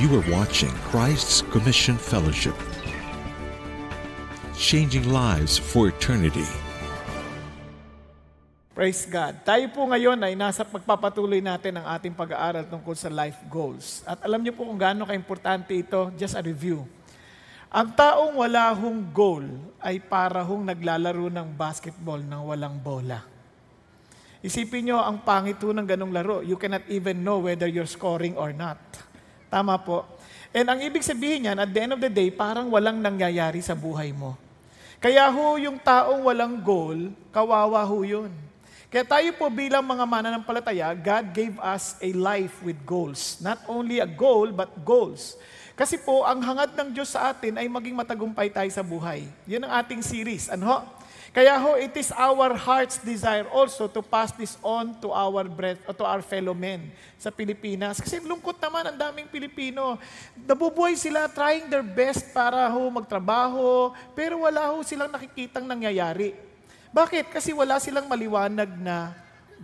You are watching Christ's Commission Fellowship, changing lives for eternity. Praise God. Tayo po ngayon ay nasa pagpapatuloy natin ang ating pag-aaral tungkol sa life goals. At alam niyo po kung gaano ka-importante ito, just a review. Ang taong wala hong goal ay para hong naglalaro ng basketball ng walang bola. Isipin niyo ang pangit ho ng ganong laro. You cannot even know whether you're scoring or not. Tama po. And ang ibig sabihin niyan, at the end of the day, parang walang nangyayari sa buhay mo. Kaya ho, yung taong walang goal, kawawa ho yun. Kaya tayo po bilang mga mananampalataya, God gave us a life with goals. Not only a goal, but goals. Kasi po, ang hangad ng Diyos sa atin ay maging matagumpay tayo sa buhay. Yun ang ating series. Ano ho? Kaya ho, it is our heart's desire also to pass this on to our fellow men sa Pilipinas. Kasi lungkot naman ang daming Pilipino. Nabubuhay sila trying their best para ho magtrabaho, pero wala ho silang nakikitang nangyayari. Bakit? Kasi wala silang maliwanag na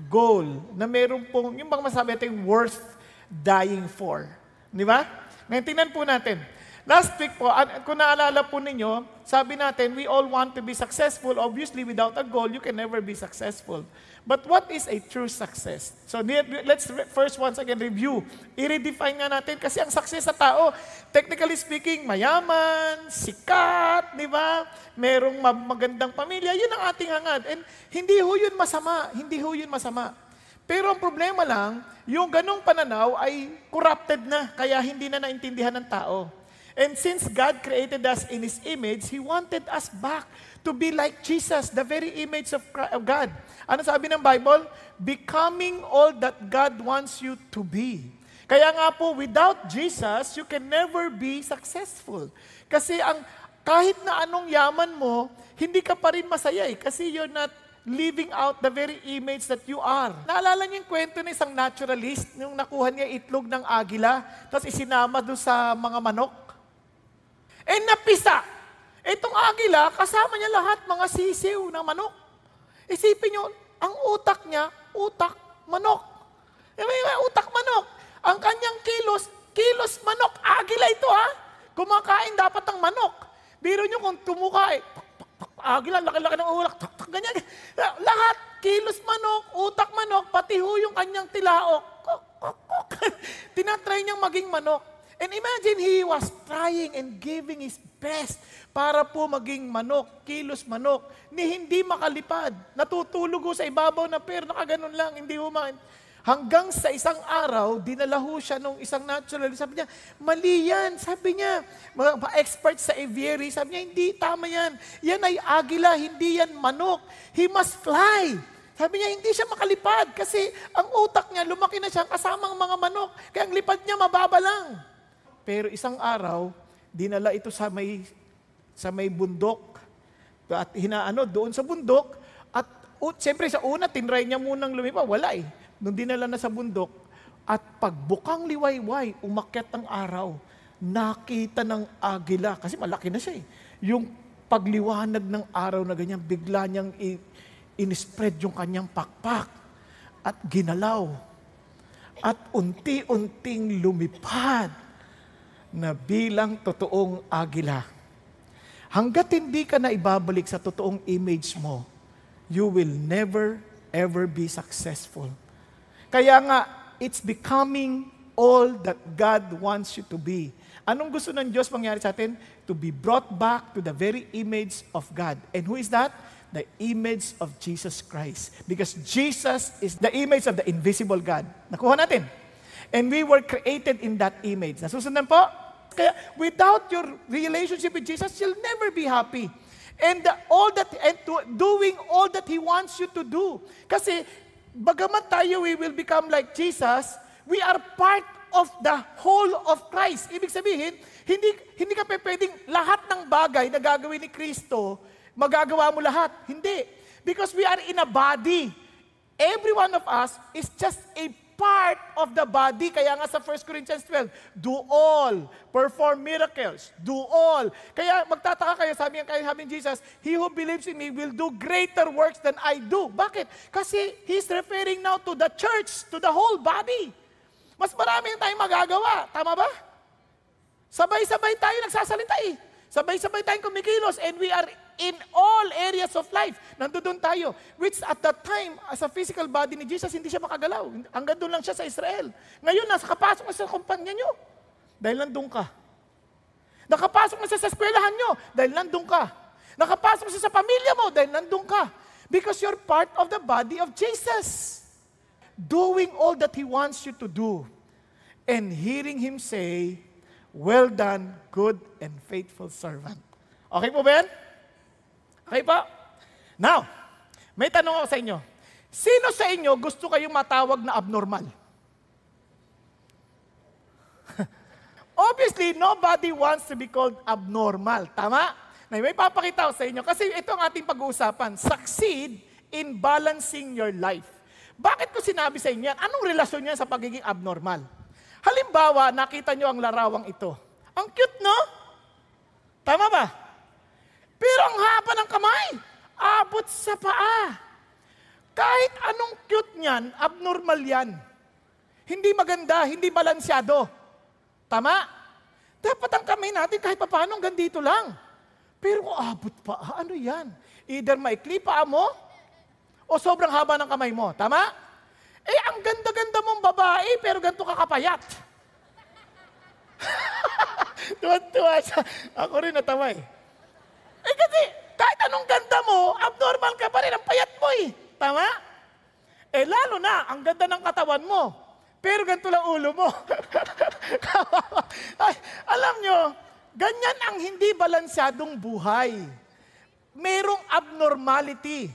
goal, na meron pong, yung bang masabi natin, worth dying for. Di ba? Ngayon, tingnan po natin. Last week po, kung naalala po ninyo, sabi natin, we all want to be successful. Obviously, without a goal, you can never be successful. But what is a true success? So let's first once again review. I-redefine nga natin kasi ang success sa tao, technically speaking, mayaman, sikat, di ba? Merong magandang pamilya, yun ang ating hangad. And hindi ho yun masama, hindi ho yun masama. Pero ang problema lang, yung ganong pananaw ay corrupted na, kaya hindi na naintindihan ng tao. And since God created us in His image, He wanted us back to be like Jesus, the very image of God. Ano sabi ng Bible? Becoming all that God wants you to be. Kaya nga po, without Jesus, you can never be successful. Kasi kahit na anong yaman mo, hindi ka pa rin masaya kasi you're not living out the very image that you are. Naalala niyo yung kwento ng isang naturalist, yung nakuha niya itlog ng agila, tapos isinama doon sa mga manok? Napisa. Itong agila, kasama niya lahat mga sisiw ng manok. Isipin niyo, ang utak niya, utak manok. Utak manok. Ang kanyang kilos manok. Agila ito ha. Kumakain dapat ang manok. Biro niyo kung tumuka agila, laki-laki ng ulak. Ganyan. Lahat, kilos manok, utak manok, pati ho yung kanyang tilaok. Tinatry niyang maging manok. And imagine he was trying and giving his best para po maging manok, kilos manok, ni hindi makalipad. Natutulog ho sa ibabaw na pero nakaganon lang, hindi humain. Hanggang sa isang araw, dinala ho siya nung isang naturalist. Sabi niya, mali yan. Sabi niya, mga expert sa aviary, sabi niya, hindi, tama yan. Yan ay agila, hindi yan manok. He must fly. Sabi niya, hindi siya makalipad kasi ang utak niya, lumaki na siya kasamang mga manok. Kaya ang lipad niya, mababa lang. Pero isang araw, dinala ito sa may bundok. At doon sa bundok. At siyempre sa una, tinry niya munang lumipad. Wala eh. Nung dinala na sa bundok, at pagbukang liwayway, umakyat ang araw, nakita ng agila. Kasi malaki na siya eh. Yung pagliwanag ng araw na ganyan, bigla niyang in-spread yung kanyang pakpak. At ginalaw. At unti-unting lumipad na bilang totoong agila. Hanggat hindi ka na ibabalik sa totoong image mo, you will never, ever be successful. Kaya nga, it's becoming all that God wants you to be. Anong gusto ng Diyos mangyari sa atin? To be brought back to the very image of God. And who is that? The image of Jesus Christ. Because Jesus is the image of the invisible God. Nakuha natin. And we were created in that image. Nasusundan po? Kaya without your relationship with Jesus, you'll never be happy. And doing all that He wants you to do. Kasi, bagamat tayo we will become like Jesus, we are part of the whole of Christ. Ibig sabihin, hindi ka pwedeng lahat ng bagay na gagawin ni Kristo, magagawa mo lahat. Hindi. Because we are in a body. Every one of us is just a part of the body. Kaya nga sa 1 Corinthians 12, do all, perform miracles, do all. Kaya magtataka kayo, sabi ni Jesus, he who believes in me will do greater works than I do. Bakit? Kasi he's referring now to the church, to the whole body. Mas marami tayong magagawa. Tama ba? Sabay-sabay tayo nagsasalita eh. Sabay-sabay tayong kumikilos and we are in all areas of life. Nandoon tayo. Which at that time, as a physical body ni Jesus, hindi siya makagalaw. Hanggang doon lang siya sa Israel. Ngayon, nakapasok na sa kumpanya nyo. Dahil nandun ka. Nakapasok na siya sa eskwelahan nyo. Dahil nandun ka. Nakapasok siya sa pamilya mo. Dahil nandun ka. Because you're part of the body of Jesus. Doing all that He wants you to do. And hearing Him say, "Well done, good and faithful servant." Okay po ba yan? Okay po? Now, may tanong ako sa inyo. Sino sa inyo gusto kayong matawag na abnormal? Obviously, nobody wants to be called abnormal. Tama? Na may papakita ko sa inyo. Kasi ito ang ating pag-uusapan. Succeed in balancing your life. Bakit ko sinabi sa inyo yan? Anong relasyon niya sa pagiging abnormal? Halimbawa, nakita nyo ang larawang ito. Ang cute, no? Tama ba? Pero ang haba ng kamay, abot sa paa. Kahit anong cute niyan, abnormal yan. Hindi maganda, hindi balansyado. Tama? Dapat ang kamay natin kahit paano hanggang dito lang. Pero abot pa, ano yan? Either maikli paa mo, o sobrang haba ng kamay mo. Tama? Eh, ang ganda-ganda mong babae, pero ganito ka kapayat. Tuwan-tuwa siya. Ako rin natawa eh. Eh kasi, kahit anong ganda mo, abnormal ka pa rin, ang payat mo eh. Tama? Eh lalo na, ang ganda ng katawan mo. Pero ganito lang ulo mo. Ay, alam nyo, ganyan ang hindi balansyadong buhay. Merong abnormality.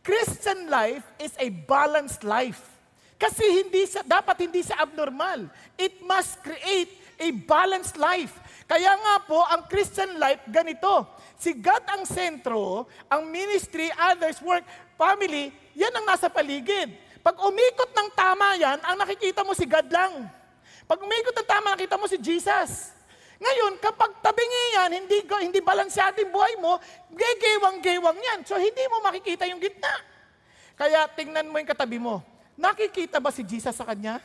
Christian life is a balanced life. Kasi dapat hindi siya abnormal. It must create a balanced life. Kaya nga po, ang Christian life, ganito. Si God ang sentro, ang ministry, others, work, family, yan ang nasa paligid. Pag umikot ng tama yan, ang nakikita mo si God lang. Pag umikot ng tama, nakita mo si Jesus. Ngayon, kapag tabingi yan, hindi balansyado yung buhay mo, gegewang-gewang yan. So, hindi mo makikita yung gitna. Kaya, tingnan mo yung katabi mo. Nakikita ba si Jesus sa kanya?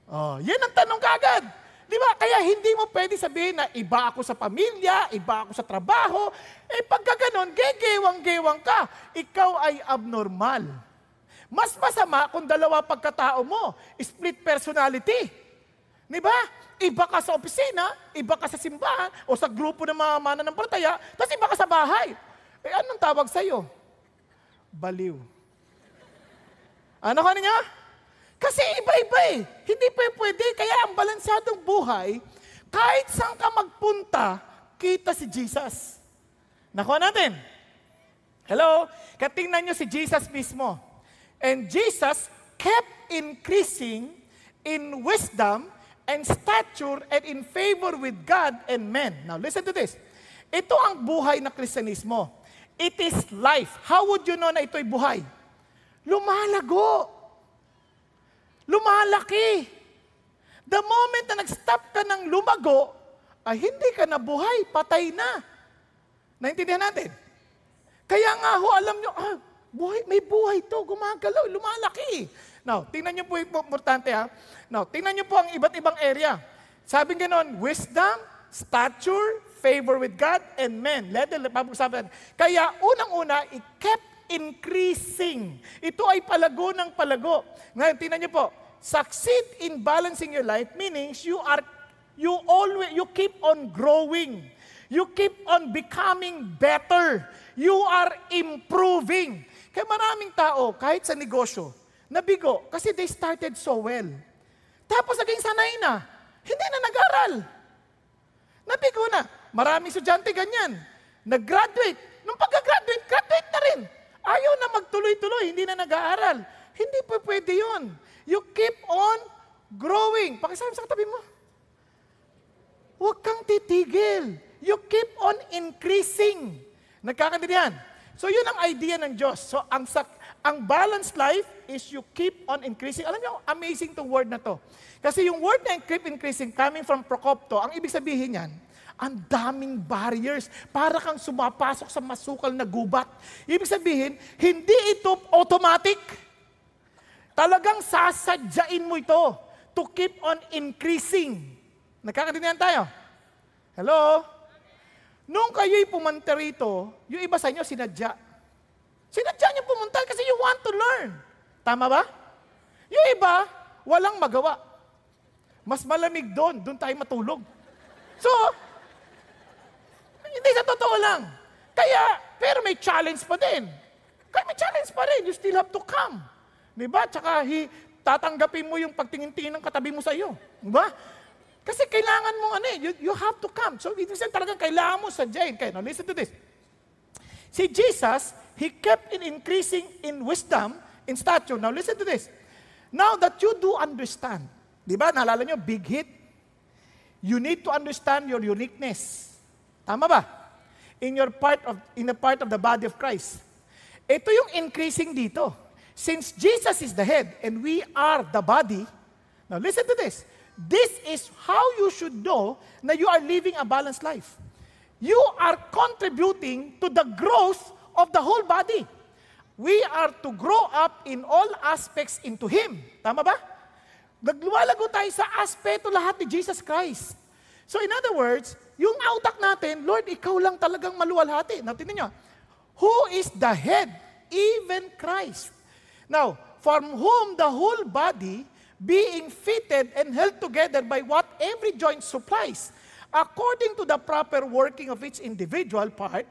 Oh, yan ang tanong kagad. Di ba? Kaya hindi mo pwede sabihin na iba ako sa pamilya, iba ako sa trabaho. Eh pagka ganon, gegewang-gewang ka. Ikaw ay abnormal. Mas masama kung dalawa pagkatao mo. Split personality. Di ba? Iba ka sa opisina, iba ka sa simbahan, o sa grupo ng mga mananampalataya, tapos iba ka sa bahay. Eh anong tawag sa'yo? Baliw. Ano ka niya? Kasi iba-iba eh. Hindi pwede. Kaya ang balansyadong buhay, kahit saan ka magpunta, kita si Jesus. Nakuha natin. Hello? Katingnan nyo si Jesus mismo. And Jesus kept increasing in wisdom and stature and in favor with God and men. Now listen to this. Ito ang buhay na Kristyanismo. It is life. How would you know na ito'y buhay? Lumalago. Lumalaki. The moment na nag-stop ka ng lumago, ay hindi ka na buhay, patay na. Naintindihan natin? Kaya nga ho, alam nyo, may buhay to, gumagalaw, lumalaki. Now, tingnan nyo po yung importante ha. Now, tingnan nyo po ang iba't ibang area. Sabi ganon, wisdom, stature, favor with God, and men. Kaya unang-una, it-kept increasing. Ito ay palago ng palago. Ngayon, tingnan nyo po, succeed in balancing your life meaning you keep on growing. You keep on becoming better. You are improving. Kaya maraming tao, kahit sa negosyo, nabigo kasi they started so well. Tapos naging sanay na. Hindi na nag-aral. Nabigo na. Maraming estudyante ganyan. Nag-graduate. Nung pagka-graduate, graduate na rin. Ayaw na magtuloy-tuloy, hindi na nag-aaral. Hindi pa pwede yun. You keep on growing. Pakisabi sa katabi mo. Huwag kang titigil. You keep on increasing. Nagkakaintindihan? So yun ang idea ng Diyos. So ang balanced life is you keep on increasing. Alam niyo, amazing tong word na to. Kasi yung word na keep increasing coming from prokopto, ang ibig sabihin yan, ang daming barriers. Para kang sumapasok sa masukal na gubat. Ibig sabihin, hindi ito automatic. Talagang sasadyain mo ito. to keep on increasing. Nagkakaintindihan tayo? Hello? Nung kayo'y pumunta rito, yung iba sa inyo sinadya. Sinadya niyo pumunta kasi you want to learn. Tama ba? Yung iba, walang magawa. Mas malamig doon tayo matulog. So, hindi sa totoo lang. Kaya, pero may challenge pa din. Kaya may challenge pa rin. You still have to come. Diba? Tsaka, tatanggapin mo yung pagtingin-tingin ng katabi mo sa iyo. Diba? Kasi kailangan mo, you have to come. So, it is talagang kailangan mo sadyain. Okay, now listen to this. Si Jesus, He kept in increasing in wisdom, in stature. Now, listen to this. Now that you do understand, di ba, naalala nyo, big hit, you need to understand your uniqueness. Tama ba? In the part of the body of Christ. Ito yung increasing dito. Since Jesus is the head and we are the body, now listen to this. This is how you should know na you are living a balanced life. You are contributing to the growth of the whole body. We are to grow up in all aspects into Him. Tama ba? Nagluwalago tayo sa aspeto lahat ni Jesus Christ. So in other words, yung utak natin, Lord, Ikaw lang talagang maluwalhati. Now, tingnan nyo. Who is the head? Even Christ. Now, from whom the whole body, being fitted and held together by what every joint supplies, according to the proper working of each individual part,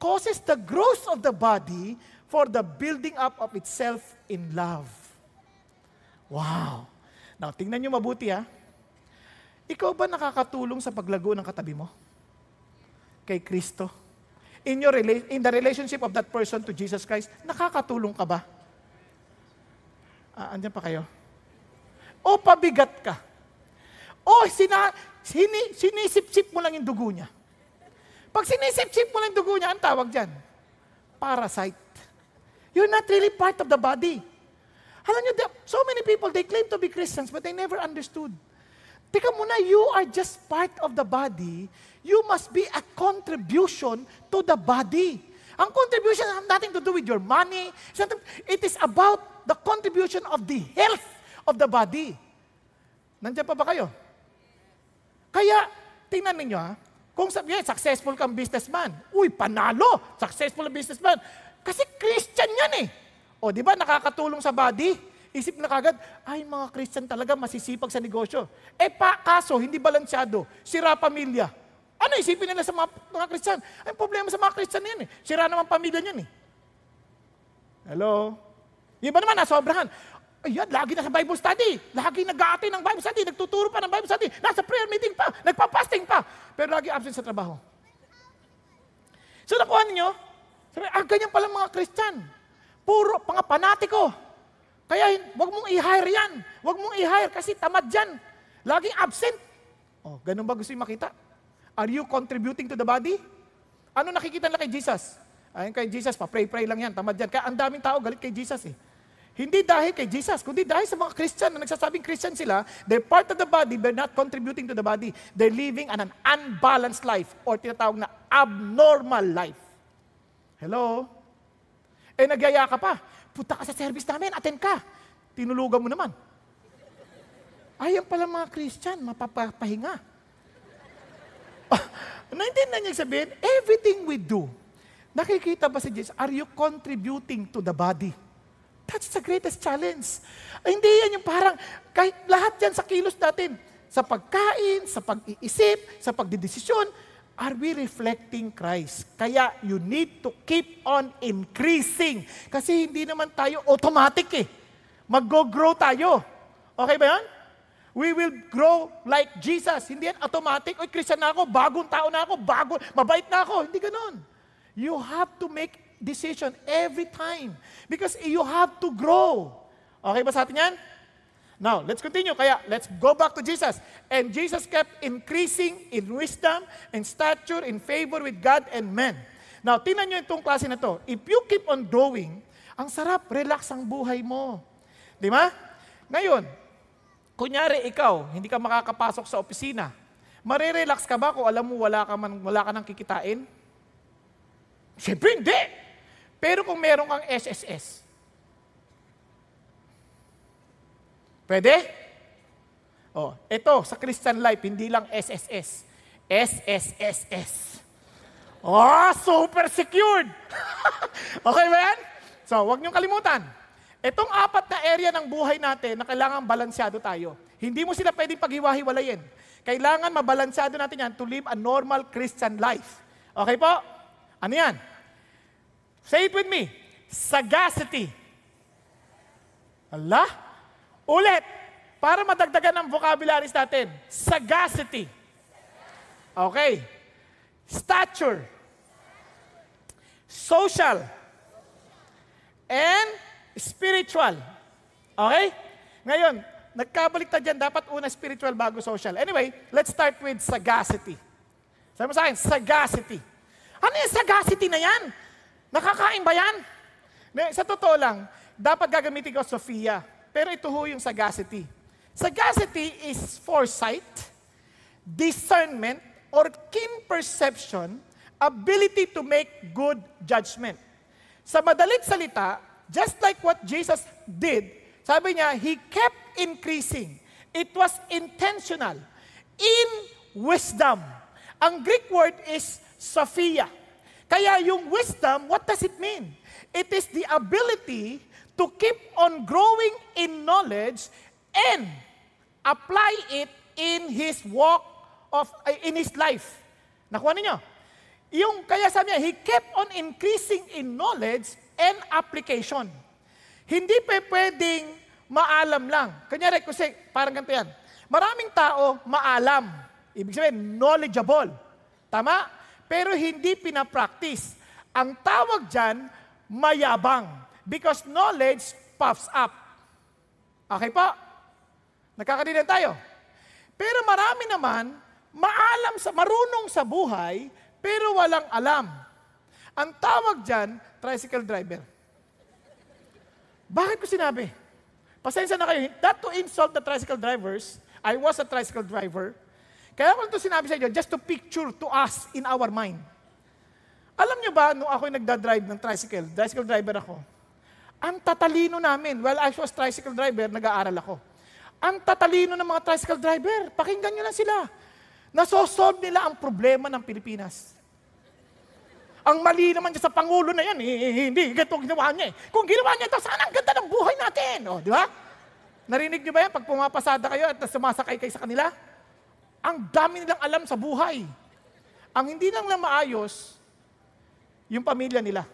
causes the growth of the body for the building up of itself in love. Wow! Now, tingnan nyo mabuti ha. Ikaw ba nakakatulong sa paglago ng katabi mo? Kay Kristo? In the relationship of that person to Jesus Christ, nakakatulong ka ba? Andyan pa kayo? O pabigat ka? O sinisip-sip mo lang yung dugo niya? Pag sinisip-sip mo lang yung dugo niya, ang tawag dyan? Parasite. You're not really part of the body. Alam niyo, so many people, they claim to be Christians, but they never understood. Teka muna, you are just part of the body. You must be a contribution to the body. Ang contribution has nothing to do with your money. It is about the contribution of the health of the body. Nandiyan pa ba kayo? Kaya, tingnan ninyo ha, kung successful kang businessman, panalo, successful na businessman. Kasi Christian yan eh. O, di ba, nakakatulong sa body? Isip na kagad, ay, mga Christian talaga masisipag sa negosyo. Kaso, hindi balansyado, sira pamilya. Ano isipin nila sa mga Christian? Ay, problema sa mga Christian yan eh. Sira naman pamilya niyan eh. Hello? Iba naman, nasobrahan. Ayan, lagi na sa Bible study. Lagi nag-aatay ng Bible study. Nagtuturo pa ng Bible study. Nasa prayer meeting pa. Nagpa-fasting pa. Pero lagi absent sa trabaho. So nakuha ninyo, sabi, ganyan pala mga Christian. Puro mga panatiko. Kaya wag mong i-hire yan. Wag mong i-hire kasi tamad yan. Laging absent. Ganun ba gusto yung makita? Are you contributing to the body? Ano nakikita nila kay Jesus? Ayun kay Jesus, pa-pray-pray lang yan. Tamad yan. Kaya ang daming tao galit kay Jesus eh. Hindi dahil kay Jesus, kundi dahil sa mga Christian na nagsasabing Christian sila, they're part of the body, they're not contributing to the body. They're living an unbalanced life or tinatawag na abnormal life. Hello? Nagyaya ka pa. Punta ka sa service namin, attend ka. Tinulugan mo naman. Ayan pala mga Christian, mapapahinga. Naintindihan niya sabihin, everything we do, nakikita ba si Jesus, are you contributing to the body? That's the greatest challenge. Hindi yan yung parang, kahit lahat yan sa kilos natin, sa pagkain, sa pag-iisip, sa pagdidesisyon, are we reflecting Christ? Kaya you need to keep on increasing. Kasi hindi naman tayo automatic eh. Mag-grow tayo. Okay ba yan? We will grow like Jesus. Hindi yan automatic. Oy, Christian na ako, bagong tao na ako, mabait na ako. Hindi ganun. You have to make decision every time. Because you have to grow. Okay ba sa atin yan? Now, let's continue. Kaya, let's go back to Jesus. And Jesus kept increasing in wisdom and stature in favor with God and men. Now, tingnan nyo itong klase na to. If you keep on growing, ang sarap, relax ang buhay mo. Di ba? Ngayon, kunyari ikaw, hindi ka makakapasok sa opisina, marirelax ka ba kung alam mo wala ka nang kikitain? Siyempre hindi. Pero kung meron kang SSS, pwede? Oh, ito, sa Christian life, hindi lang SSS. SSSS. Oh, super secured! Okay ba yan? So, huwag niyong kalimutan. Itong 4 na area ng buhay natin na kailangan balansyado tayo. Hindi mo sila pwedeng paghiwa-hiwalayin. Kailangan mabalansyado natin yan to live a normal Christian life. Okay po? Ano yan? Say it with me. Sagacity. Allah? Ulit. Para madagdagan ang vocabularies natin. Sagacity. Okay. Stature. Social. And spiritual. Okay? Ngayon, nagkabaliktad dyan, dapat una spiritual bago social. Anyway, let's start with sagacity. Sabi mo sa akin, sagacity. Ano yung sagacity na yan? Nakakain ba yan? Sa totoo lang, dapat gagamitin ko Sophia. Pero ito ho yung sagacity. Sagacity is foresight, discernment, or keen perception, ability to make good judgment. Sa madalit salita, just like what Jesus did, sabi niya, He kept increasing. It was intentional. In wisdom. Ang Greek word is Sophia. Kaya yung wisdom, what does it mean? It is the ability to keep on growing in knowledge and apply it in his walk in his life. Nakuha ninyo? Yung, kaya sabi niya, he kept on increasing in knowledge and application. Hindi pa pwedeng maalam lang. Kanyari, kasi parang ganito yan. Maraming tao maalam. Ibig sabihin, knowledgeable. Tama? Pero hindi pinapractice. Ang tawag dyan, mayabang. Because knowledge puffs up. Okay po? Nakakadinan tayo. Pero marami naman, marunong sa buhay, pero walang alam. Ang tawag dyan, tricycle driver. Bakit ko sinabi? Pasensya na kayo. Not to insult the tricycle drivers. I was a tricycle driver. Kaya ko ito sinabi sa inyo, just to picture to us in our mind. Alam nyo ba, nung ako'y nagdadrive ng tricycle driver ako, ang tatalino namin. While I was tricycle driver, nag-aaral ako. Ang tatalino ng mga tricycle driver, pakinggan nyo lang sila. Nasosolve nila ang problema ng Pilipinas. Ang mali naman niya sa Pangulo na yan, hindi, ganito ginawa niya eh. Kung ginawa niya ito, sana ang ganda ng buhay natin. O, di ba? Narinig niyo ba yan pag pumapasada kayo at sumasakay kayo sa kanila? Ang dami nilang alam sa buhay. Ang hindi lang na maayos, yung pamilya nila.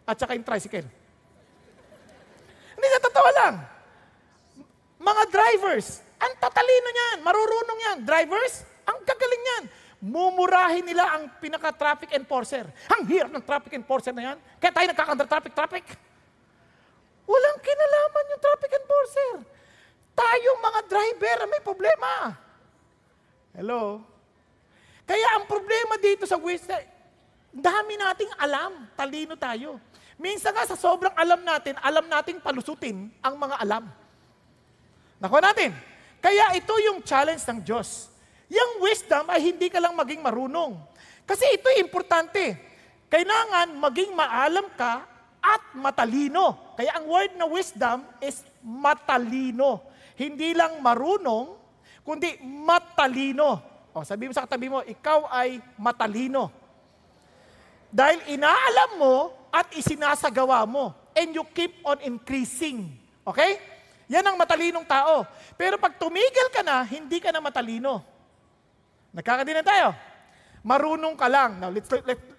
At saka yung tricycle. Hindi na totoo lang. Mga drivers, ang tatalino niyan, marurunong yan. Drivers, ang gagaling yan. Mumurahin nila ang pinaka-traffic enforcer. Ang hirap ng traffic enforcer na yan. Kaya tayo nagkakanda-traffic. Walang kinalaman yung traffic enforcer. Tayo mga driver, may problema. Hello? Kaya ang problema dito sa wisdom, dami nating alam, talino tayo. Minsan nga sa sobrang alam nating palusutin ang mga alam. Nakuha natin. Kaya ito yung challenge ng Diyos. Yung wisdom ay hindi ka lang maging marunong. Kasi ito importante. Kailangan maging maalam ka at matalino. Kaya ang word na wisdom is matalino. Hindi lang marunong, kundi matalino. O, sabi mo sa katabi mo, ikaw ay matalino. Dahil inaalam mo at isinasagawa mo. And you keep on increasing. Okay? Yan ang matalinong tao. Pero pag tumigil ka na, hindi ka na matalino. Nagkakadinan tayo. Marunong ka lang. Now,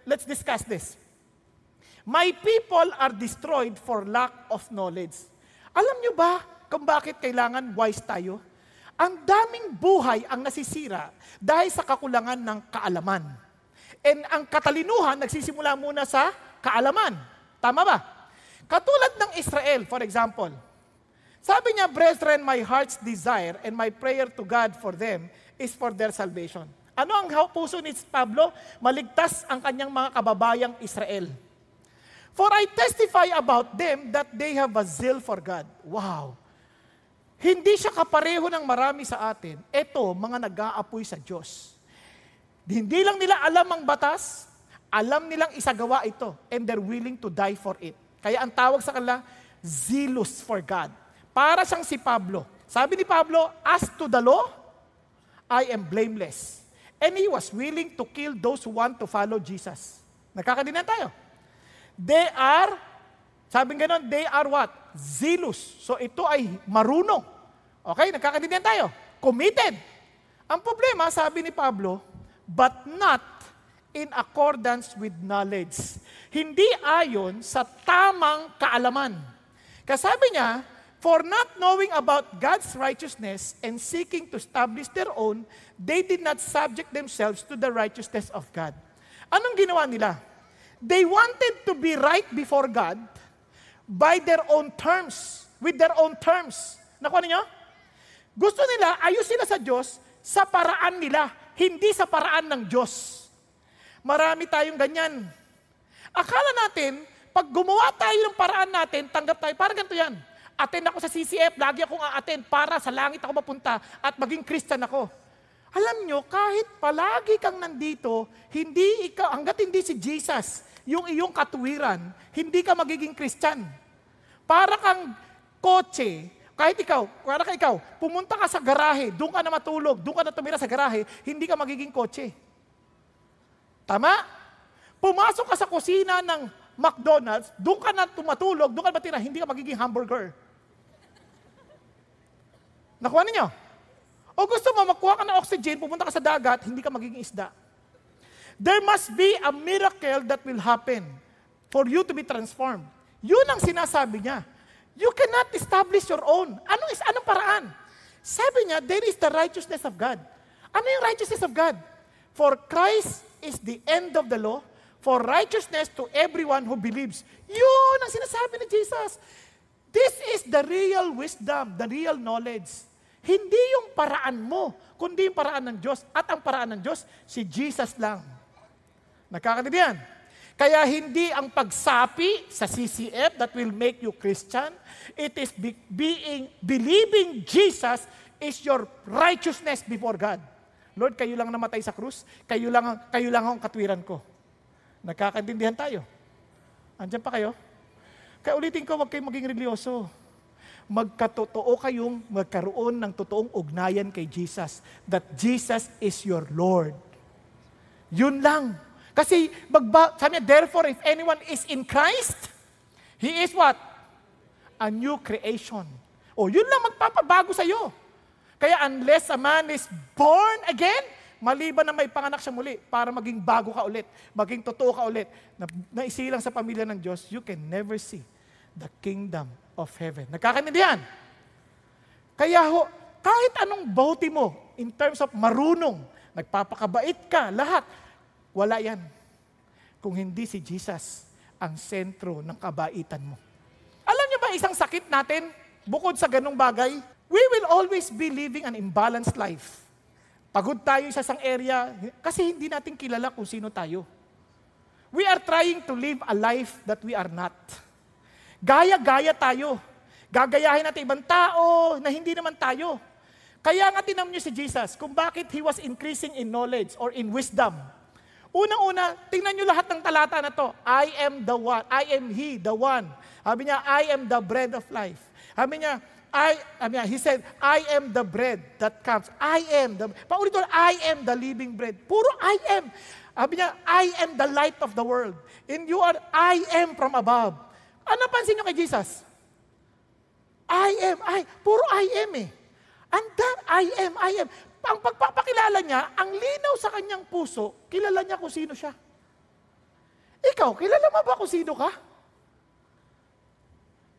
let's discuss this. My people are destroyed for lack of knowledge. Alam nyo ba kung bakit kailangan wise tayo? Ang daming buhay ang nasisira dahil sa kakulangan ng kaalaman. And ang katalinuhan nagsisimula muna sa kaalaman. Tama ba? Katulad ng Israel, for example. Sabi niya, brethren, my heart's desire and my prayer to God for them is for their salvation. Ano ang puso ni Pablo? Maligtas ang kanyang mga kababayang Israel. For I testify about them that they have a zeal for God. Wow! Hindi siya kapareho ng marami sa atin. Ito, mga nag-aapoy sa Diyos. Hindi lang nila alam ang batas, alam nilang isagawa ito, and they're willing to die for it. Kaya ang tawag sa kanila, zealous for God. Para siyang si Pablo. Sabi ni Pablo, as to the law, I am blameless. And he was willing to kill those who want to follow Jesus. Nagkakaintindihan tayo. They are, sabi ganon, they are what? Zealous. So ito ay marunong. Okay, nagkakaintindihan tayo. Committed. Ang problema, sabi ni Pablo, but not in accordance with knowledge. Hindi ayon sa tamang kaalaman. Kasabi niya, for not knowing about God's righteousness and seeking to establish their own, they did not subject themselves to the righteousness of God. Anong ginawa nila? They wanted to be right before God by their own terms, with their own terms. Nakuha niyo? Gusto nila, ayos sila sa Diyos sa paraan nila, hindi sa paraan ng Diyos. Marami tayong ganyan. Akala natin, pag gumawa tayo ng paraan natin, tanggap tayo. Parang ganito yan. Attend ako sa CCF, lagi akong a-attend para sa langit ako mapunta at maging Christian ako. Alam nyo, kahit palagi kang nandito, hindi ikaw, hanggat hindi si Jesus, yung iyong katuwiran, hindi ka magiging Christian. Para kang kotse, kahit ikaw, pumunta ka sa garahe, doon ka na matulog, doon ka na tumira sa garahe, hindi ka magiging kotse. Tama? Pumasok ka sa kusina ng McDonald's, doon ka na tumatulog, doon ka na matira, hindi ka magiging hamburger. Nakuha ninyo? O gusto mo, magkuha ka ng oxygen, pupunta ka sa dagat, hindi ka magiging isda. There must be a miracle that will happen for you to be transformed. Yun ang sinasabi niya. You cannot establish your own. Anong paraan? Sabi niya, there is the righteousness of God. Ano yung righteousness of God? For Christ is the end of the law, for righteousness to everyone who believes. Yun ang sinasabi ni Jesus. This is the real wisdom, the real knowledge. Hindi yung paraan mo, kundi yung paraan ng Diyos. At ang paraan ng Diyos, si Jesus lang. Nakakaintindihan? Kaya hindi ang pagsapi sa CCF that will make you Christian. It is believing Jesus is your righteousness before God. Lord, kayo lang namatay sa krus, kayo lang ang katwiran ko. Nakakaintindihan tayo. Andiyan pa kayo? Kaya ulitin ko, huwag kayong maging religyoso. Magkatotoo kayong magkaroon ng totoong ugnayan kay Jesus. That Jesus is your Lord. Yun lang. Kasi, sabi niya, therefore, if anyone is in Christ, he is what? A new creation. O, yun lang magpapabago sa'yo. Kaya unless a man is born again, maliban na may panganak siya muli para maging bago ka ulit, maging totoo ka ulit, na isilang sa pamilya ng Diyos, you can never see the kingdom of heaven. Nagkakaintindihan? Kaya kahit anong bounty mo, in terms of marunong, nagpapakabait ka, lahat, wala yan. Kung hindi si Jesus ang sentro ng kabaitan mo. Alam niyo ba isang sakit natin, bukod sa ganung bagay, we will always be living an imbalanced life. Pagod tayo sa isang area kasi hindi natin kilala kung sino tayo. We are trying to live a life that we are not. Gaya-gaya tayo. Gagayahin natin ibang tao na hindi naman tayo. Kaya nga tinanong niyo si Jesus kung bakit He was increasing in knowledge or in wisdom. Unang-una, tingnan niyo lahat ng talata na to. I am the one. I am He, the one. Sabi niya, I am the bread of life. Sabi niya, He said, I am the bread that comes. Paulit-ulit, I am the living bread. Puro I am. Sabi niya, I am the light of the world. And you are, I am from above. Ano pansin niyo kay Jesus? Puro I am eh. And that I am. Ang pagpapakilala niya, ang linaw sa kanyang puso, kilala niya kung sino siya. Ikaw, kilala mo ba kung sino ka?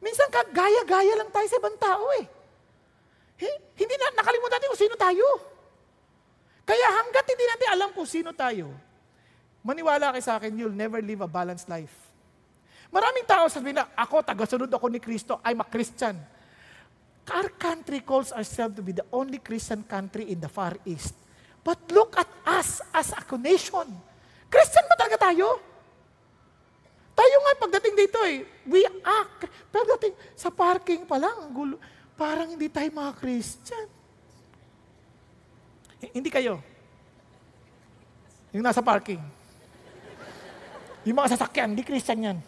Minsan gaya-gaya lang tayo sa ibang tao eh. Hindi na nakalimutan natin kung sino tayo. Kaya hanggat hindi natin alam kung sino tayo, maniwala kayo sa akin, you'll never live a balanced life. Maraming tao sabi na, ako, tagasunod ako ni Kristo, I'm a Christian. Our country calls ourselves to be the only Christian country in the Far East. But look at us as a nation. Christian ba talaga tayo? Tayo nga pagdating dito we act. Pagdating sa parking pa lang, ang gulo. Parang hindi tayo mga Christian. Hindi kayo. Yung nasa parking. Yung mga sasakyan, hindi Christian yan.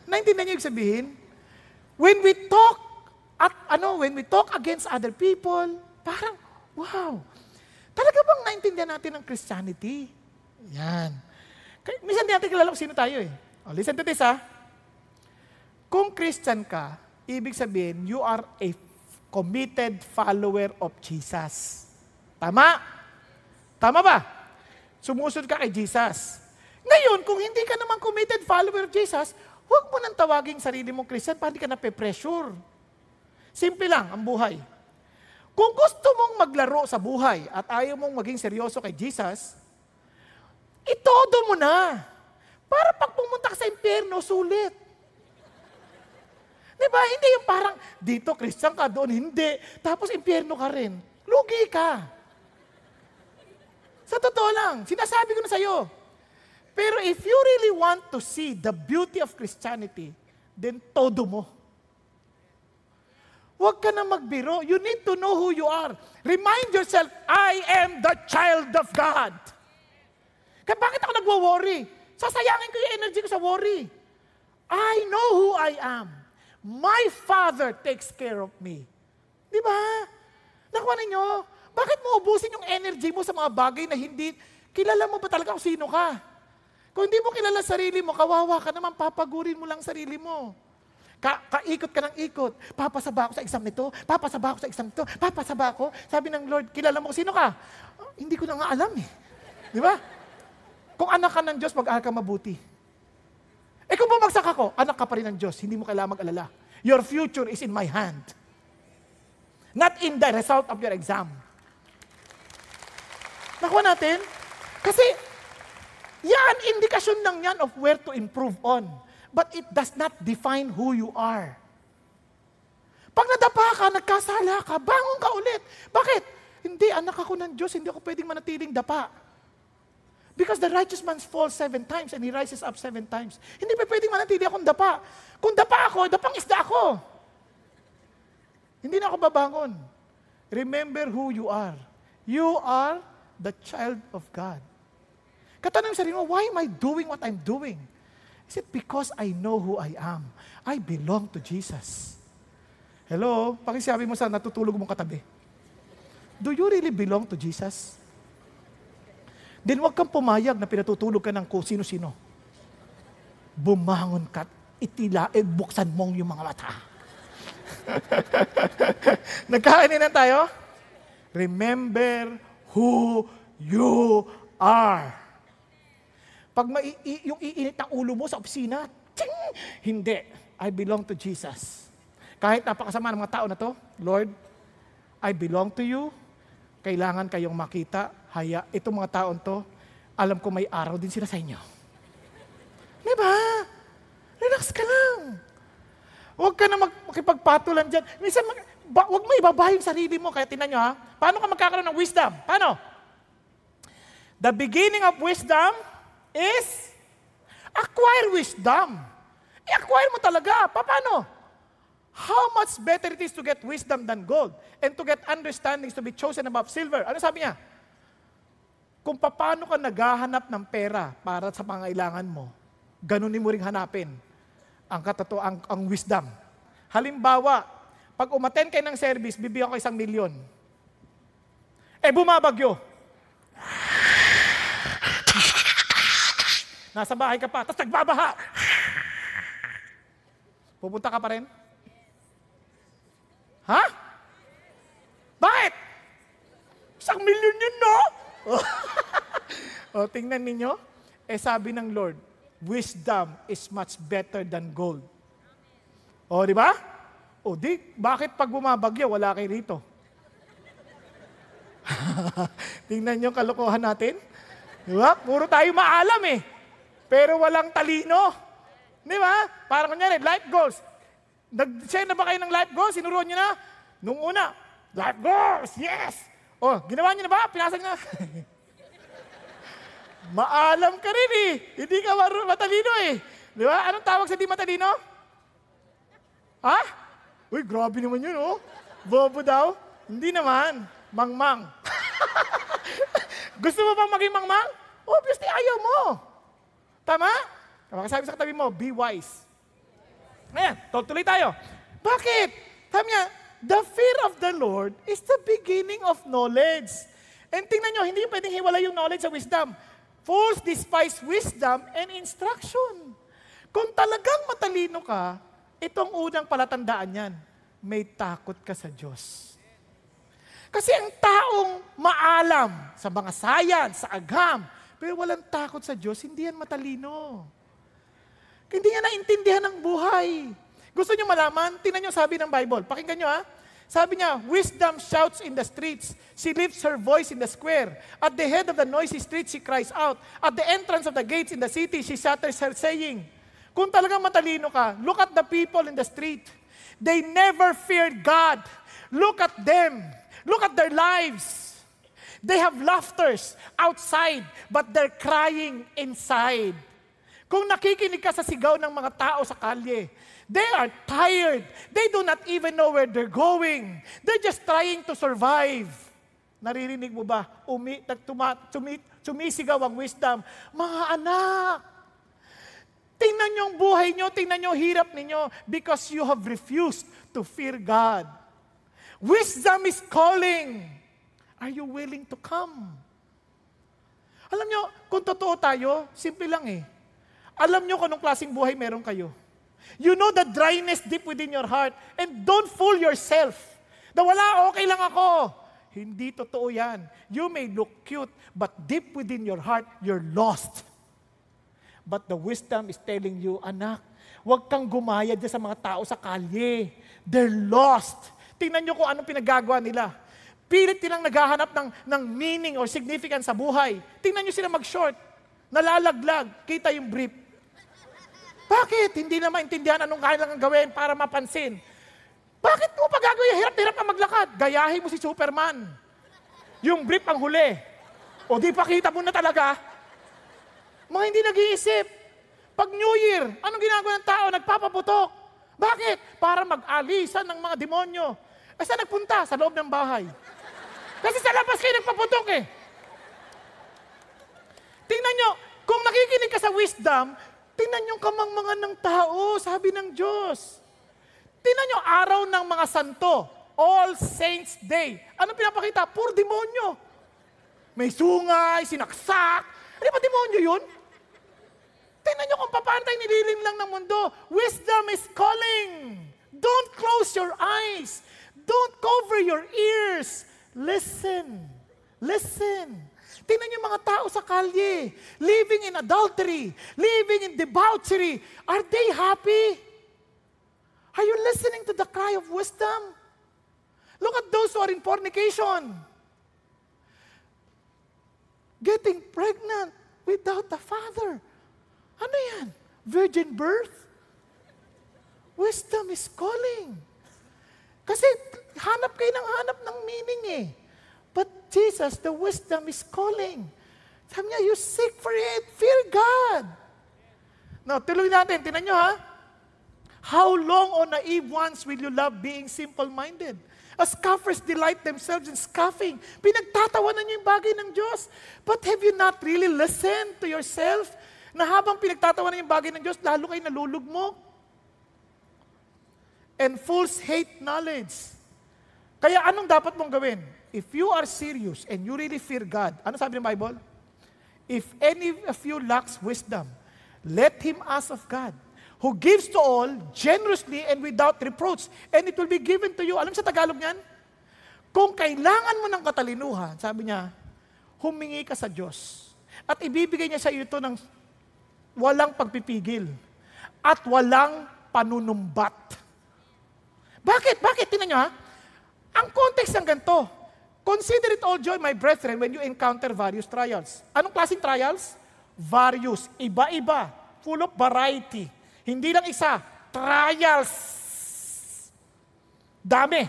Naintindihan niyo yung sabihin? When we talk At when we talk against other people, parang, wow, talaga bang naintindihan natin ang Christianity? Yan. Minsan di natin kilala kung sino tayo eh. Listen to this Kung Christian ka, ibig sabihin, you are a committed follower of Jesus. Tama? Tama ba? Sumusunod ka kay Jesus. Ngayon, kung hindi ka naman committed follower of Jesus, huwag mo nang tawaging sarili mong Christian para hindi ka nape-pressure. Simple lang ang buhay. Kung gusto mong maglaro sa buhay at ayaw mong maging seryoso kay Jesus, itodo mo na. Para pag pumunta ka sa impyerno, sulit. Diba? Hindi yung parang, dito Christian ka, doon hindi. Tapos impyerno ka rin. Lugi ka. Sa totoo lang, sinasabi ko na sa'yo. Pero if you really want to see the beauty of Christianity, then todo mo. Huwag ka na magbiro. You need to know who you are. Remind yourself, I am the child of God. Kaya bakit ako nagwo-worry? Sasayangin ko yung energy ko sa worry. I know who I am. My Father takes care of me. Di ba? Nakuha ninyo? Bakit mo ubusin yung energy mo sa mga bagay na hindi, kilala mo ba talaga kung sino ka? Kung hindi mo kilala sarili mo, kawawa ka naman, papagurin mo lang sarili mo. Kaikot ka ng ikot. Papasaba ako sa exam nito, papasaba ako sa exam nito, papasaba ako. Sabi ng Lord, kilala mo kung sino ka? Hindi ko na nga alam eh. Di ba? Kung anak ka ng Diyos, mag-aaral ka mabuti. Kung bumagsak ako, anak ka pa rin ng Diyos, hindi mo kailangan mag-alala. Your future is in my hand. Not in the result of your exam. Nakuha natin? Kasi, yan, indikasyon lang yan of where to improve on. But it does not define who you are. Pag nadapa ka, nagkasala ka, bangon ka ulit. Bakit? Hindi, anak ako ng Diyos, hindi ako pwedeng manatiling dapa. Because the righteous man falls 7 times and he rises up 7 times. Hindi pa pwedeng manatili akong dapa. Kung dapa ako, dapang isda ako. Hindi na ako babangon. Remember who you are. You are the child of God. Katanong sa sarili mo, why am I doing what I'm doing? Is it because I know who I am? I belong to Jesus. Hello? Pakisabi mo sa natutulog mong katabi. Do you really belong to Jesus? Then huwag kang pumayag na pinatutulog ka ng kung sino-sino. Bumangon ka, buksan mong yung mga mata. Nagkakaininan tayo? Remember who you are. Pag yung iinit ang ulo mo sa opisina, hindi. I belong to Jesus. Kahit napakasama ng mga tao na to, Lord, I belong to you. Kailangan kayong makita, itong mga taon to, alam ko may araw din sila sa inyo. Diba? Relax ka lang. Huwag ka na makipagpatulan dyan. Minsan, huwag mo ibaba yung sarili mo. Kaya tinan nyo paano ka magkakaroon ng wisdom? Paano? The beginning of wisdom is acquire wisdom. I-acquire mo talaga. Paano? How much better it is to get wisdom than gold and to get understandings to be chosen above silver. Ano sabi niya? Kung paano ka naghahanap ng pera para sa pangailangan mo, ganunin mo ring hanapin ang wisdom. Halimbawa, pag umattend kayo ng service, bibigyan ko 1 milyon. Bumabagyo. Nasa bahay ka pa, tapos nagbabaha. Pupunta ka pa rin? Ha? Bakit? 1 milyon yun, no? Tingnan ninyo. Sabi ng Lord, wisdom is much better than gold. Di ba? Bakit pag bumabagyo, wala kayo rito? Tingnan nyo kalokohan natin. Di ba? Puro tayo maalam pero walang talino. Di ba? Parang kunyari, life goals. Nag-share na ba kayo ng life goals? Sinuruan nyo na? Nung una, life goals, yes! Ginawa nyo na ba? Pinasa nyo na? Maalam ka rin Hindi ka matalino Di ba? Anong tawag sa di matalino? Ha? Uy, grabe naman yun, Bobo daw? Hindi naman. Mangmang. Gusto mo bang maging mangmang? Obviously, ayaw mo. Tama? Sabi sa katabi mo, be wise. Ayan, tuloy tayo. Bakit? Sabi niya, the fear of the Lord is the beginning of knowledge. And tingnan nyo, hindi pwedeng hiwala yung knowledge sa wisdom. Fools despise wisdom and instruction. Kung talagang matalino ka, itong unang palatandaan yan, may takot ka sa Diyos. Kasi ang taong maalam sa mga science, sa agham, pero walang takot sa Diyos, hindi yan matalino. Hindi niya naintindihan ang buhay. Gusto niyo malaman? Tingnan niyo sabi ng Bible. Pakinggan niyo ha. Sabi niya, wisdom shouts in the streets. She lifts her voice in the square. At the head of the noisy street, she cries out. At the entrance of the gates in the city, she shatters her saying. Kung talagang matalino ka, look at the people in the street. They never feared God. Look at them. Look at their lives. They have laughters outside, but they're crying inside. Kung nakikinig ka sa sigaw ng mga tao sa kalye, they are tired. They do not even know where they're going. They're just trying to survive. Naririnig mo ba? Sumisigaw ang wisdom. Mga anak, tingnan niyo ang buhay niyo, tingnan niyo ang hirap ninyo because you have refused to fear God. Wisdom is calling. Are you willing to come? Alam niyo, kung totoo tayo, simple lang eh. Alam niyo kung anong klaseng buhay meron kayo. You know the dryness deep within your heart. And don't fool yourself. Na wala, okay lang ako. Hindi totoo yan. You may look cute, but deep within your heart, you're lost. But the wisdom is telling you, anak, huwag kang gumayad sa mga tao sa kalye. They're lost. Tingnan nyo kung anong pinagagawa nila. Pilit nilang naghahanap ng meaning or significance sa buhay. Tingnan nyo sila mag-short. Nalalaglag. Kita yung brief. Bakit? Hindi na maintindihan anong kailangan gawin para mapansin. Bakit mo pa gagawin? Hirap-hirap ang maglakad. Gayahin mo si Superman. Yung brief ang huli. O di pa kita mo na talaga. Mga hindi nag-iisip. Pag New Year, anong ginagawa ng tao? Nagpapaputok. Bakit? Para mag-alisan ng mga demonyo. Saan nagpunta? Sa loob ng bahay. Kasi sa labas kayo nagpaputok eh. Tingnan nyo, kung nakikinig ka sa wisdom, tingnan nyo kamangmangan ng tao, sabi ng Diyos. Tingnan nyo, araw ng mga santo, All Saints Day. Anong pinapakita? Puro demonyo. May sungay, sinaksak. Ano ba demonyo yun? Tingnan nyo kung paano tayo nililim lang ng mundo. Wisdom is calling. Don't close your eyes. Don't cover your ears. Listen. Listen. Tingnan nyo mga tao sa kalye. Living in adultery. Living in debauchery. Are they happy? Are you listening to the cry of wisdom? Look at those who are in fornication. Getting pregnant without a father. Ano yan? Virgin birth? Wisdom is calling. Kasi hanap kayo ng hanap ng meaning eh. But Jesus, the wisdom is calling. Sabi niya, you seek for it. Fear God. Now, tuloy natin. Tingnan nyo ha. How long, O naive ones, will you love being simple-minded? As scoffers delight themselves in scoffing. Pinagtatawanan niyo yung bagay ng Diyos. But have you not really listened to yourself? Na habang pinagtatawanan yung bagay ng Diyos, lalo kayo nalulugmok. And fools hate knowledge. Kaya anong dapat mong gawin? If you are serious and you really fear God, ano sabi ng Bible? If any of you lacks wisdom, let him ask of God, who gives to all generously and without reproach, and it will be given to you. Alam sa Tagalog niyan? Kung kailangan mo ng katalinuhan, sabi niya, humingi ka sa Diyos. At ibibigay niya sa iyo ito ng walang pagpipigil at walang panunumbat. Bakit? Bakit? Tingnan nyo ha. Ang context ng ganito, consider it all joy, my brethren, when you encounter various trials. Anong klaseng trials? Various. Iba-iba. Full of variety. Hindi lang isa. Trials. Dami.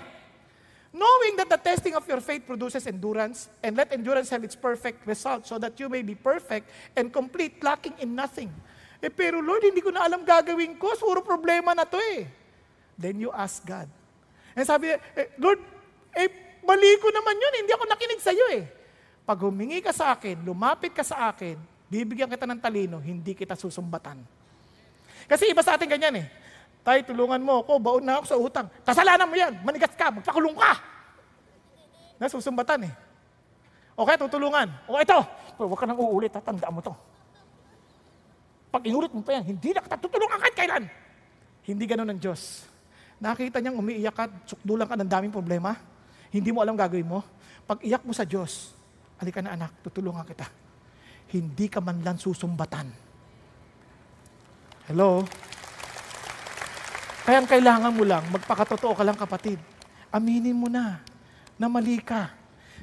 Knowing that the testing of your faith produces endurance, and let endurance have its perfect result, so that you may be perfect and complete, lacking in nothing. Pero Lord, hindi ko na alam gagawin ko. Puro problema na to eh. Then you ask God. And sabi niya, Lord, mali ko naman yun. Hindi ako nakinig sa iyo eh. Pag humingi ka sa akin, lumapit ka sa akin, bibigyan kita ng talino, hindi kita susumbatan. Kasi iba sa atin ganyan eh. Tay, tulungan mo ako, baon na ako sa utang. Kasalanan mo yan, manigas ka, magpakulong ka. Nasusumbatan eh. Okay, tutulungan. O ito, huwag ka nang uulit, tandaan mo to. Pag inulit mo pa yan, hindi na kita tutulungan kahit kailan. Hindi ganun ng Diyos. Nakita niyang umiiyak ka, sukdulan ka ng daming problema, hindi mo alam gagawin mo. Pag iyak mo sa Diyos, halika na anak, tutulungan kita. Hindi ka man lang susumbatan. Hello? Kaya kailangan mo lang, magpakatotoo ka lang kapatid. Aminin mo na mali ka.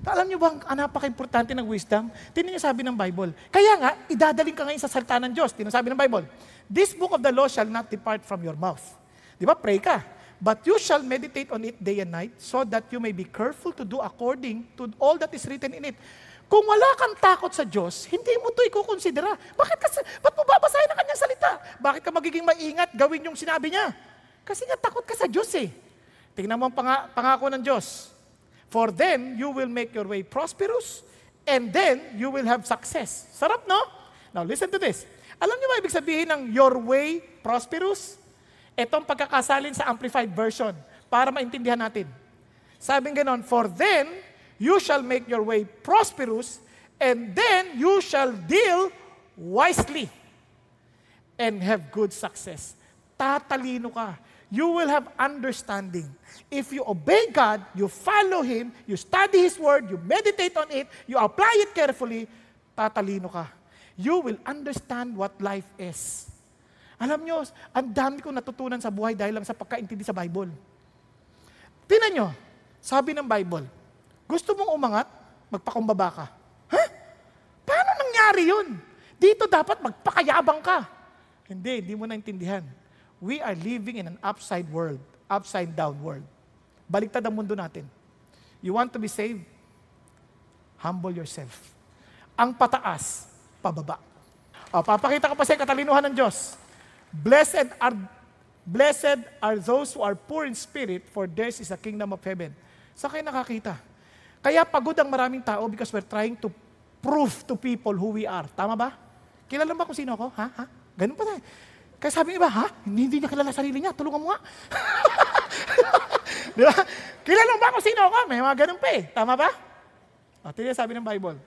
Alam niyo ba ang napaka-importante ng wisdom? Tingnan niyo sabi ng Bible. Kaya nga, idadaling ka ngayon sa salita ng Diyos. Tingnan sabi ng Bible, this book of the law shall not depart from your mouth. Di ba? Pray ka. But you shall meditate on it day and night so that you may be careful to do according to all that is written in it. Kung wala kang takot sa Diyos, hindi mo ito ikukonsidera. Ba't mo babasahin ang kanyang salita? Bakit ka magiging maingat gawin yung sinabi niya? Kasi nga takot ka sa Diyos eh. Tingnan mo ang pangako ng Diyos. For then, you will make your way prosperous, and then, you will have success. Sarap, no? Now, listen to this. Alam niyo ba ibig sabihin ng your way prosperous? Itong pagkakasalin sa Amplified Version para maintindihan natin. Sabing ganon, for then, you shall make your way prosperous, and then, you shall deal wisely and have good success. Tatalino ka. You will have understanding. If you obey God, you follow Him, you study His Word, you meditate on it, you apply it carefully, tatalino ka. You will understand what life is. Alam nyo, ang dami kong natutunan sa buhay dahil lang sa pagkaintindi sa Bible. Tingnan nyo, sabi ng Bible, gusto mong umangat, magpakumbaba ka. Ha? Paano nangyari yun? Dito dapat magpakayabang ka. Hindi mo naintindihan. We are living in an upside down world. Baliktad ang mundo natin. You want to be saved? Humble yourself. Ang pataas, pababa. Papakita ko pa sa katalinuhan ng Diyos. Blessed are those who are poor in spirit, for theirs is the kingdom of heaven. Sa kayo nakakita? Kaya pagod ang maraming tao because we're trying to prove to people who we are. Tama ba? Kilala ba kung sino ako? Ha? Ganun pa tayo. Kaya sabi ng iba, hindi niya kilala sarili niya, tulungan mo nga. Di ba? Kilala mo ba kung sino ako? May mga ganun pa eh. Tama ba? Tingnan sabi ng Bible.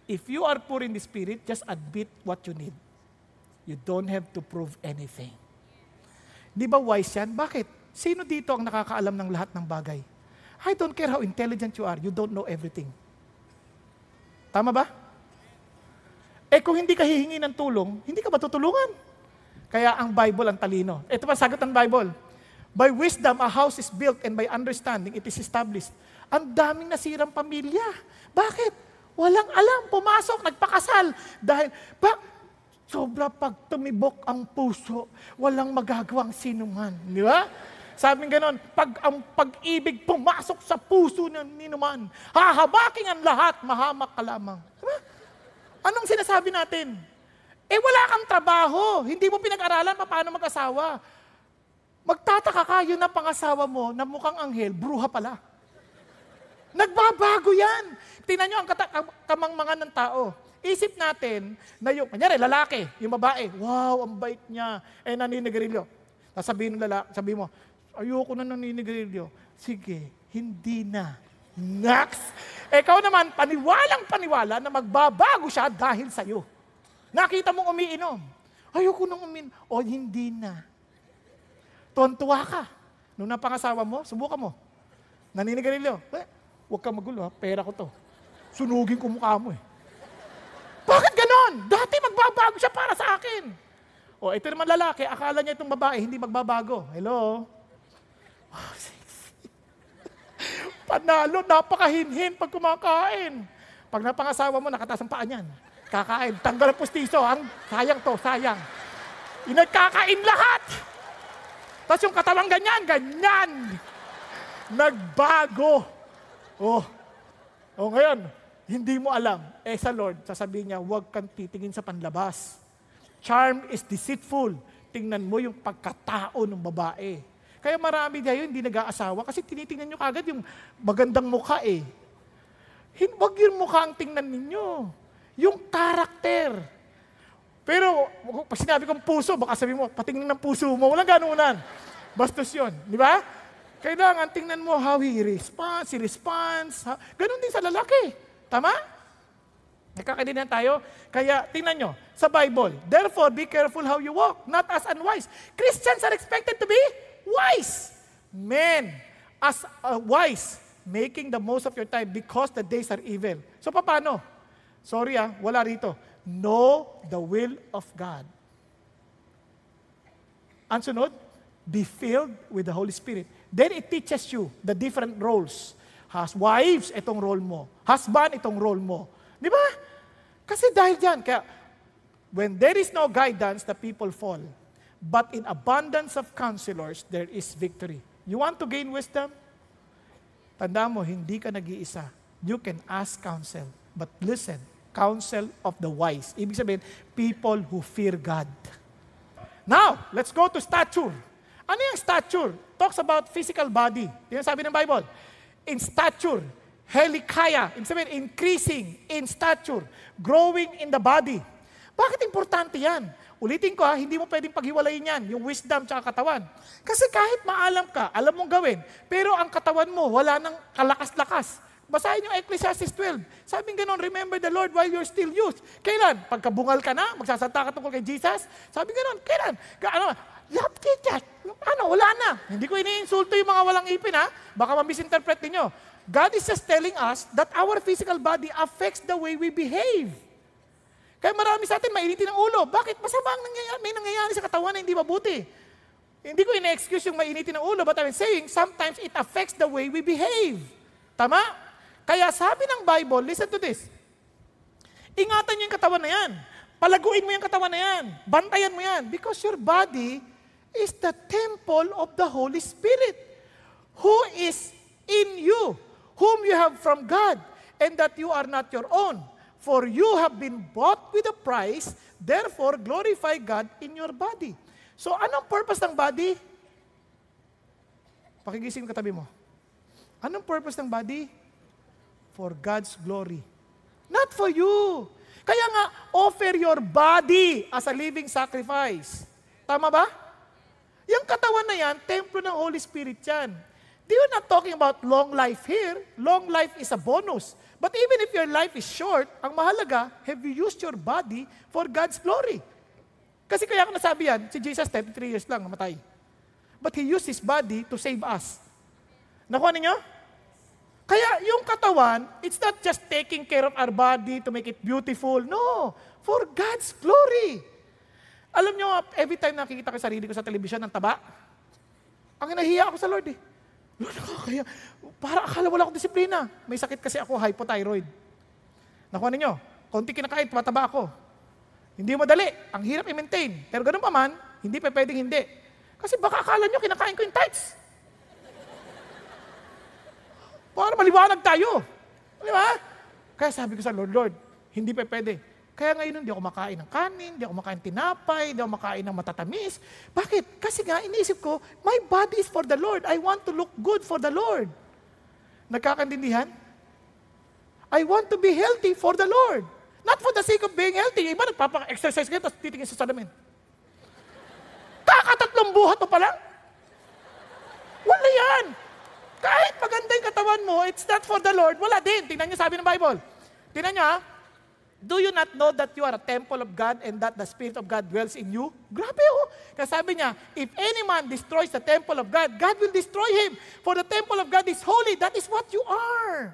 If you are poor in the spirit, just admit what you need. You don't have to prove anything. Di ba wise yan? Bakit? Sino dito ang nakakaalam ng lahat ng bagay? I don't care how intelligent you are, you don't know everything. Tama ba? Kung hindi ka hihingi ng tulong, hindi ka ba tutulungan? Kaya ang Bible ang talino. Ito pa sagot ng Bible. By wisdom, a house is built, and by understanding, it is established. Ang daming nasirang pamilya. Bakit? Walang alam, pumasok, nagpakasal. Dahil, sobra pag tumibok ang puso, walang magagawang sinuman. Di ba? Sabing ganon, pag ang pag-ibig pumasok sa puso ng ninuman, hahabaking ang lahat, mahamak ka lamang. Diba? Anong sinasabi natin? Wala kang trabaho. Hindi mo pinag-aralan paano mag-asawa. Magtataka ka, yun na pangasawa mo na mukhang anghel, bruha pala. Nagbabago yan. Tingnan nyo ang kamangmangan ng tao. Isip natin na yung, kanyari, lalaki, yung babae, wow, ang bait niya, naninigarilyo. Sabihin ng lalaki, sabi mo, ayoko na naninigarilyo. Sige, hindi na. Next! Ikaw naman, paniwalang-paniwala na magbabago siya dahil sa'yo. Nakita mong umiinom. Ayoko nang umiinom. O hindi na. Tuwan-tuwa ka. Nung napangasawa mo, subukan mo. Naninigarilyo. Huwag kang magulo ha, pera ko to. Sunugin ko mukha mo eh. Bakit ganon? Dati magbabago siya para sa akin. O ito naman lalaki, akala niya itong babae, hindi magbabago. Hello? Wow, sexy. Panalo, napakahinhin pag kumakain. Pag napangasawa mo, nakataas ang paa niyan. Kakain. Tanggal ang pustiso. Sayang to, sayang. Inagkakain lahat. Tapos yung katawang ganyan. Nagbago. Ngayon, hindi mo alam. Sa Lord, sasabihin niya, huwag kang titingin sa panlabas. Charm is deceitful. Tingnan mo yung pagkatao ng babae. Kaya marami tayo hindi nag-aasawa kasi tinitingnan nyo kagad yung magandang mukha eh. Huwag yung mukha ang tingnan ninyo. Yung karakter. Pero pag sinabi kong puso, baka sabi mo, patingin ng puso mo, walang ganunan. Bastos yun, di ba? Kailangan tingnan mo how he responds. Ganon din sa lalaki. Tama? Nagkakaintindihan tayo? Kaya tingnan nyo, sa Bible, therefore be careful how you walk, not as unwise. Christians are expected to be wise. Men, as wise, making the most of your time because the days are evil. So paano? Sorry wala rito. Know the will of God. Ang sunod, be filled with the Holy Spirit. Then it teaches you the different roles. Wives, itong role mo. Husband, itong role mo. Di ba? Kasi dahil dyan, kaya when there is no guidance, the people fall. But in abundance of counselors, there is victory. You want to gain wisdom? Tandaan mo, hindi ka nag-iisa. You can ask counsel. But listen, counsel of the wise. Ibig sabihin, people who fear God. Now, let's go to stature. Ano yung stature? Talks about physical body. Yan sabi ng Bible. In stature, helikaya. Ibig sabihin, increasing in stature. Growing in the body. Bakit importante yan? Ulitin ko hindi mo pwedeng paghiwalayin yan, yung wisdom tsaka katawan. Kasi kahit maalam ka, alam mong gawin, pero ang katawan mo, wala nang kalakas-lakas. Basahin yung Ecclesiastes 12. Sabi gano'n, remember the Lord while you're still youth. Kailan? Pagkabungal ka na, magsasanta ka tungkol kay Jesus. Sabi gano'n, kailan? Love Jesus. Wala na. Hindi ko iniinsulto yung mga walang ipin Baka ma-misinterpret ninyo. God is just telling us that our physical body affects the way we behave. Kaya marami sa atin mainitin ang ulo. Bakit? Masama ang may nangyayari sa katawan na hindi mabuti. Hindi ko ina-excuse yung mainitin ang ulo, but I'm saying sometimes it affects the way we behave. Tama? Kaya sabi ng Bible, listen to this. Ingatan niyo yung katawan na yan. Palaguin mo yung katawan na yan. Bantayan mo yan. Because your body is the temple of the Holy Spirit, who is in you, whom you have from God, and that you are not your own. For you have been bought with a price, therefore glorify God in your body. So anong purpose ng body? Pakigising mo katabi mo. Anong purpose ng body? For God's glory. Not for you. Kaya nga, offer your body as a living sacrifice. Tama ba? Yung katawan na yan, templo ng Holy Spirit yan. We're not talking about long life here. Long life is a bonus. But even if your life is short, ang mahalaga, have you used your body for God's glory? Kasi kaya ako nasabi yan, si Jesus 33 years lang namatay. But He used His body to save us. Nakuha ninyo? Kaya yung katawan, it's not just taking care of our body to make it beautiful. No, for God's glory. Alam nyo, every time nakikita ko sarili ko sa television ng taba, ang nahiya ako sa Lord Lord, nakakaya. Para akala wala akong disiplina. May sakit kasi ako, hypothyroid. Nakuha ninyo, konti kinakain, tumataba ako. Hindi madali. Ang hirap i-maintain. Pero ganun pa man, hindi pa pwedeng hindi. Kasi baka akala nyo, kinakain ko yung tights. Para maliwanag tayo. Di ba? Kaya sabi ko sa Lord, hindi pa pwede. Kaya ngayon, hindi ako makain ng kanin, hindi ako makain tinapay, hindi ako makain ng matatamis. Bakit? Kasi nga, iniisip ko, my body is for the Lord. I want to look good for the Lord. Nagkakaintindihan? I want to be healthy for the Lord. Not for the sake of being healthy. Iba nagpapa-exercise kayo, tapos titingin sa salamin. Kakatatlong buhat mo pala? Wala yan. Kahit maganda yung katawan mo, it's not for the Lord. Wala din. Tingnan niyo sabi ng Bible. Tingnan niyo do you not know that you are a temple of God and that the Spirit of God dwells in you? Grabe Kasi sabi niya, if any man destroys the temple of God, God will destroy him. For the temple of God is holy. That is what you are.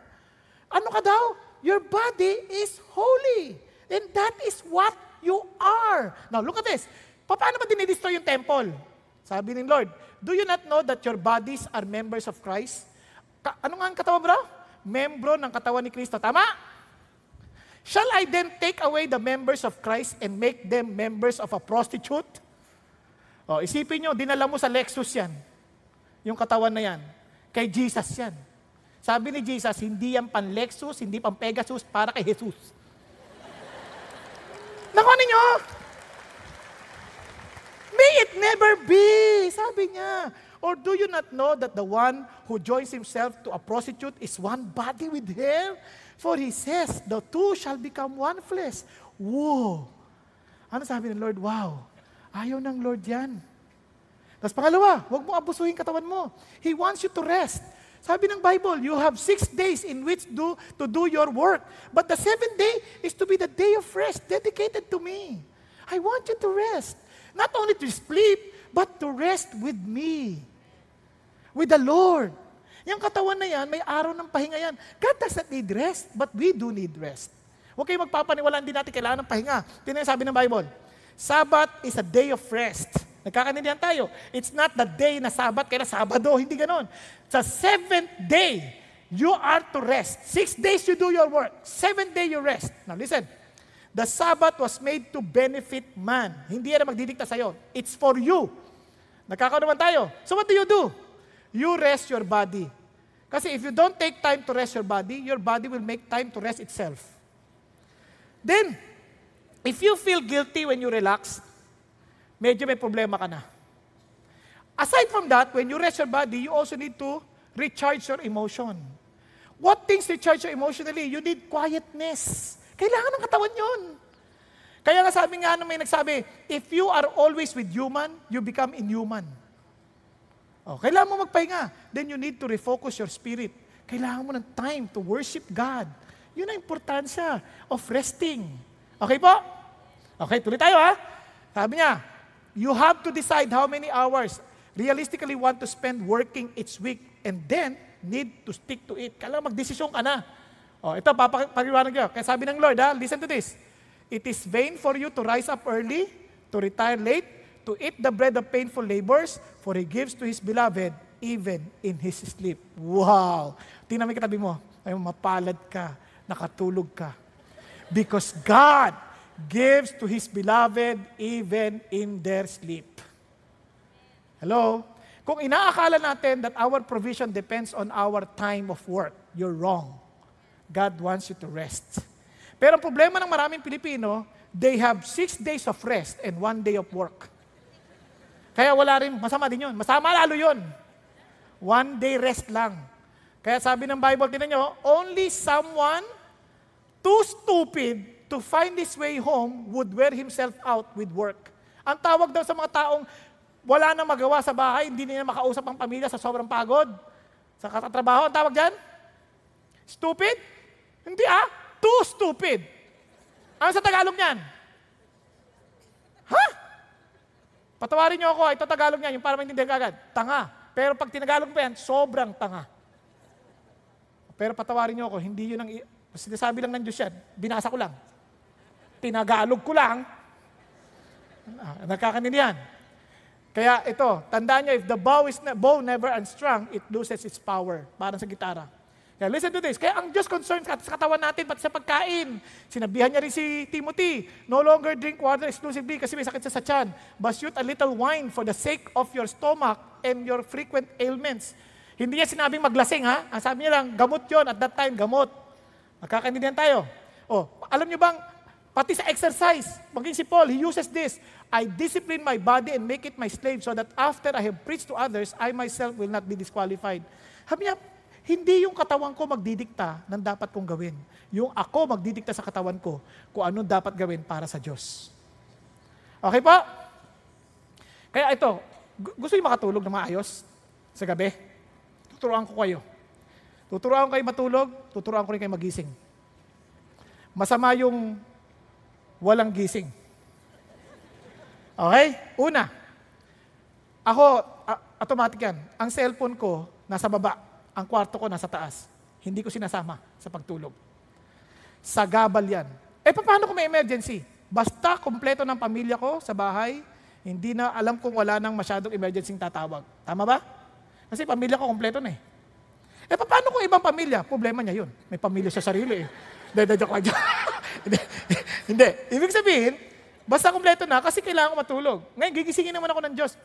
Ano ka daw? Your body is holy. And that is what you are. Now, look at this. Paano ba dinidestroy yung temple? Sabi ng Lord, do you not know that your bodies are members of Christ? Ano nga ang katawan bro? Membro ng katawan ni Kristo. Tama? Shall I then take away the members of Christ and make them members of a prostitute? Isipin nyo, dinala mo sa Lexus yan. Yung katawan na yan. Kay Jesus yan. Sabi ni Jesus, hindi yan pan Lexus, hindi pan Pegasus, para kay Jesus. Nakuha ninyo? May it never be, sabi niya. Or do you not know that the one who joins himself to a prostitute is one body with her? For he says, the two shall become one flesh. Whoa! Ano sabi ng Lord? Wow, ayaw ng Lord yan. Tapos pangalawa, huwag mo abusuhin katawan mo. He wants you to rest. Sabi ng Bible, you have 6 days in which to do your work. But the 7th day is to be the day of rest dedicated to me. I want you to rest. Not only to sleep, but to rest with me. With the Lord. Yung katawan na yan, may araw ng pahinga yan. God does not need rest, but we do need rest. Huwag kayong magpapaniwalaan, hindi natin kailangan ng pahinga. Tingnan yung sabi ng Bible, Sabbath is a day of rest. Nagkakaintindihan tayo. It's not the day na Sabbath, kaya Sabado, hindi ganon. Sa 7th day, you are to rest. 6 days you do your work. 7th day you rest. Now listen, the Sabbath was made to benefit man. Hindi yan ang magdidikta sa'yo. It's for you. Nagkakaroon naman tayo. So what do? You rest your body. Kasi if you don't take time to rest your body will make time to rest itself. Then, if you feel guilty when you relax, medyo may problema ka na. Aside from that, when you rest your body, you also need to recharge your emotion. What things recharge you emotionally? You need quietness. Kailangan ng katawan yun. Kaya nga sabi nga nung may nagsabi, if you are always with human, you become inhuman. Oh, kailangan mo magpahinga. Then you need to refocus your spirit. Kailangan mo ng time to worship God. Yun ang importansya of resting. Okay po? Okay, tuloy tayo ha. Sabi niya, you have to decide how many hours realistically want to spend working each week and then need to stick to it. Kailangan magdesisyon ka na. Oh, ito, papaliwanag niyo. Kaya sabi ng Lord, listen to this. It is vain for you to rise up early, to retire late, to eat the bread of painful labors, for He gives to His beloved even in His sleep. Wow! Tingnan mo yung katabi mo. Ay, mapalad ka, nakatulog ka. Because God gives to His beloved even in their sleep. Hello? Kung inaakala natin that our provision depends on our time of work, you're wrong. God wants you to rest. Pero ang problema ng maraming Pilipino, they have 6 days of rest and 1 day of work. Kaya wala rin, masama din yun. Masama lalo yun. 1 day rest lang. Kaya sabi ng Bible, tinan nyo, only someone too stupid to find his way home would wear himself out with work. Ang tawag daw sa mga taong wala nang magawa sa bahay, hindi nila makausap ang pamilya sa sobrang pagod, sa katatrabaho, ang tawag dyan? Stupid? Hindi too stupid. Ano sa Tagalog niyan? Ha? Patawarin niyo ako, ito Tagalog niyan, yung para maintindihan ka agad. Tanga. Pero pag tinagalog pa yan, sobrang tanga. Pero patawarin niyo ako, hindi yun ang, sinasabi lang ng Diyos yan, binasa ko lang. Tinagalog ko lang, nakakanindihan. Kaya ito, tandaan niyo, if the bow never unstrung, it loses its power. Parang sa gitara. Kaya listen to this. Kaya ang Diyos concerned sa katawan natin, pati sa pagkain. Sinabihan niya rin si Timothy, no longer drink water exclusively kasi may sakit sa tiyan. But shoot a little wine for the sake of your stomach and your frequent ailments. Hindi niya sinabing maglasing ha. Ang sabi niya lang, gamot yon at that time, gamot. Magkakaintindihan tayo. Alam niyo bang, pati sa exercise, maging si Paul, he uses this. I discipline my body and make it my slave so that after I have preached to others, I myself will not be disqualified. Sabi niya, hindi yung katawan ko magdidikta ng dapat kong gawin. Yung ako magdidikta sa katawan ko kung ano dapat gawin para sa Diyos. Okay po? Kaya ito, gusto niyo makatulog na maayos sa gabi? Tuturuan ko kayo. Tuturuan ko kayo matulog, tuturuan ko rin kayo magising. Masama yung walang gising. Okay? Una, ako, automatic yan. Ang cellphone ko, nasa baba. Ang kwarto ko nasa taas. Hindi ko sinasama sa pagtulog. Sagabal yan. Paano kung may emergency? Basta kompleto ng pamilya ko sa bahay, hindi na alam kung wala nang masyadong emergency tatawag. Tama ba? Kasi pamilya ko kompleto na paano kung ibang pamilya? Problema niya yun. May pamilya sa sarili Joke lang. Hindi. Ibig sabihin, basta kompleto na kasi kailangan ko matulog. Ngayon, gigisingin naman ako ng Diyos.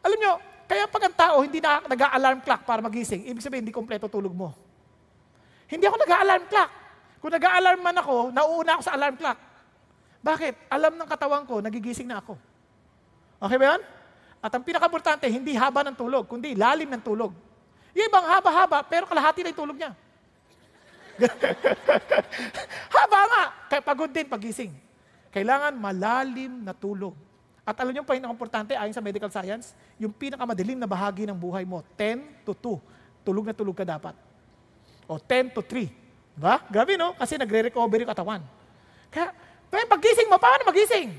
Alam nyo, kaya pag ang tao hindi na nag-a-alarm clock para magising, ibig sabihin hindi kompleto tulog mo. Hindi ako nag-a-alarm clock. Kung nag-a-alarm man ako, nauuna ako sa alarm clock. Bakit? Alam ng katawan ko, nagigising na ako. Okay ba yan? At ang pinaka-importante, hindi haba ng tulog, kundi lalim ng tulog. Yung ibang haba-haba, pero kalahati na yung tulog niya. Haba nga, kaya pagod din pagising. Kailangan malalim na tulog. At alam niyo pa yung importante, ayon sa medical science, yung pinakamadilim na bahagi ng buhay mo, 10 to 2. Tulog na tulog ka dapat. O 10 to 3. Diba? Grabe, no? Kasi nagre-recover yung katawan. Kaya, paggising mo, paano magising?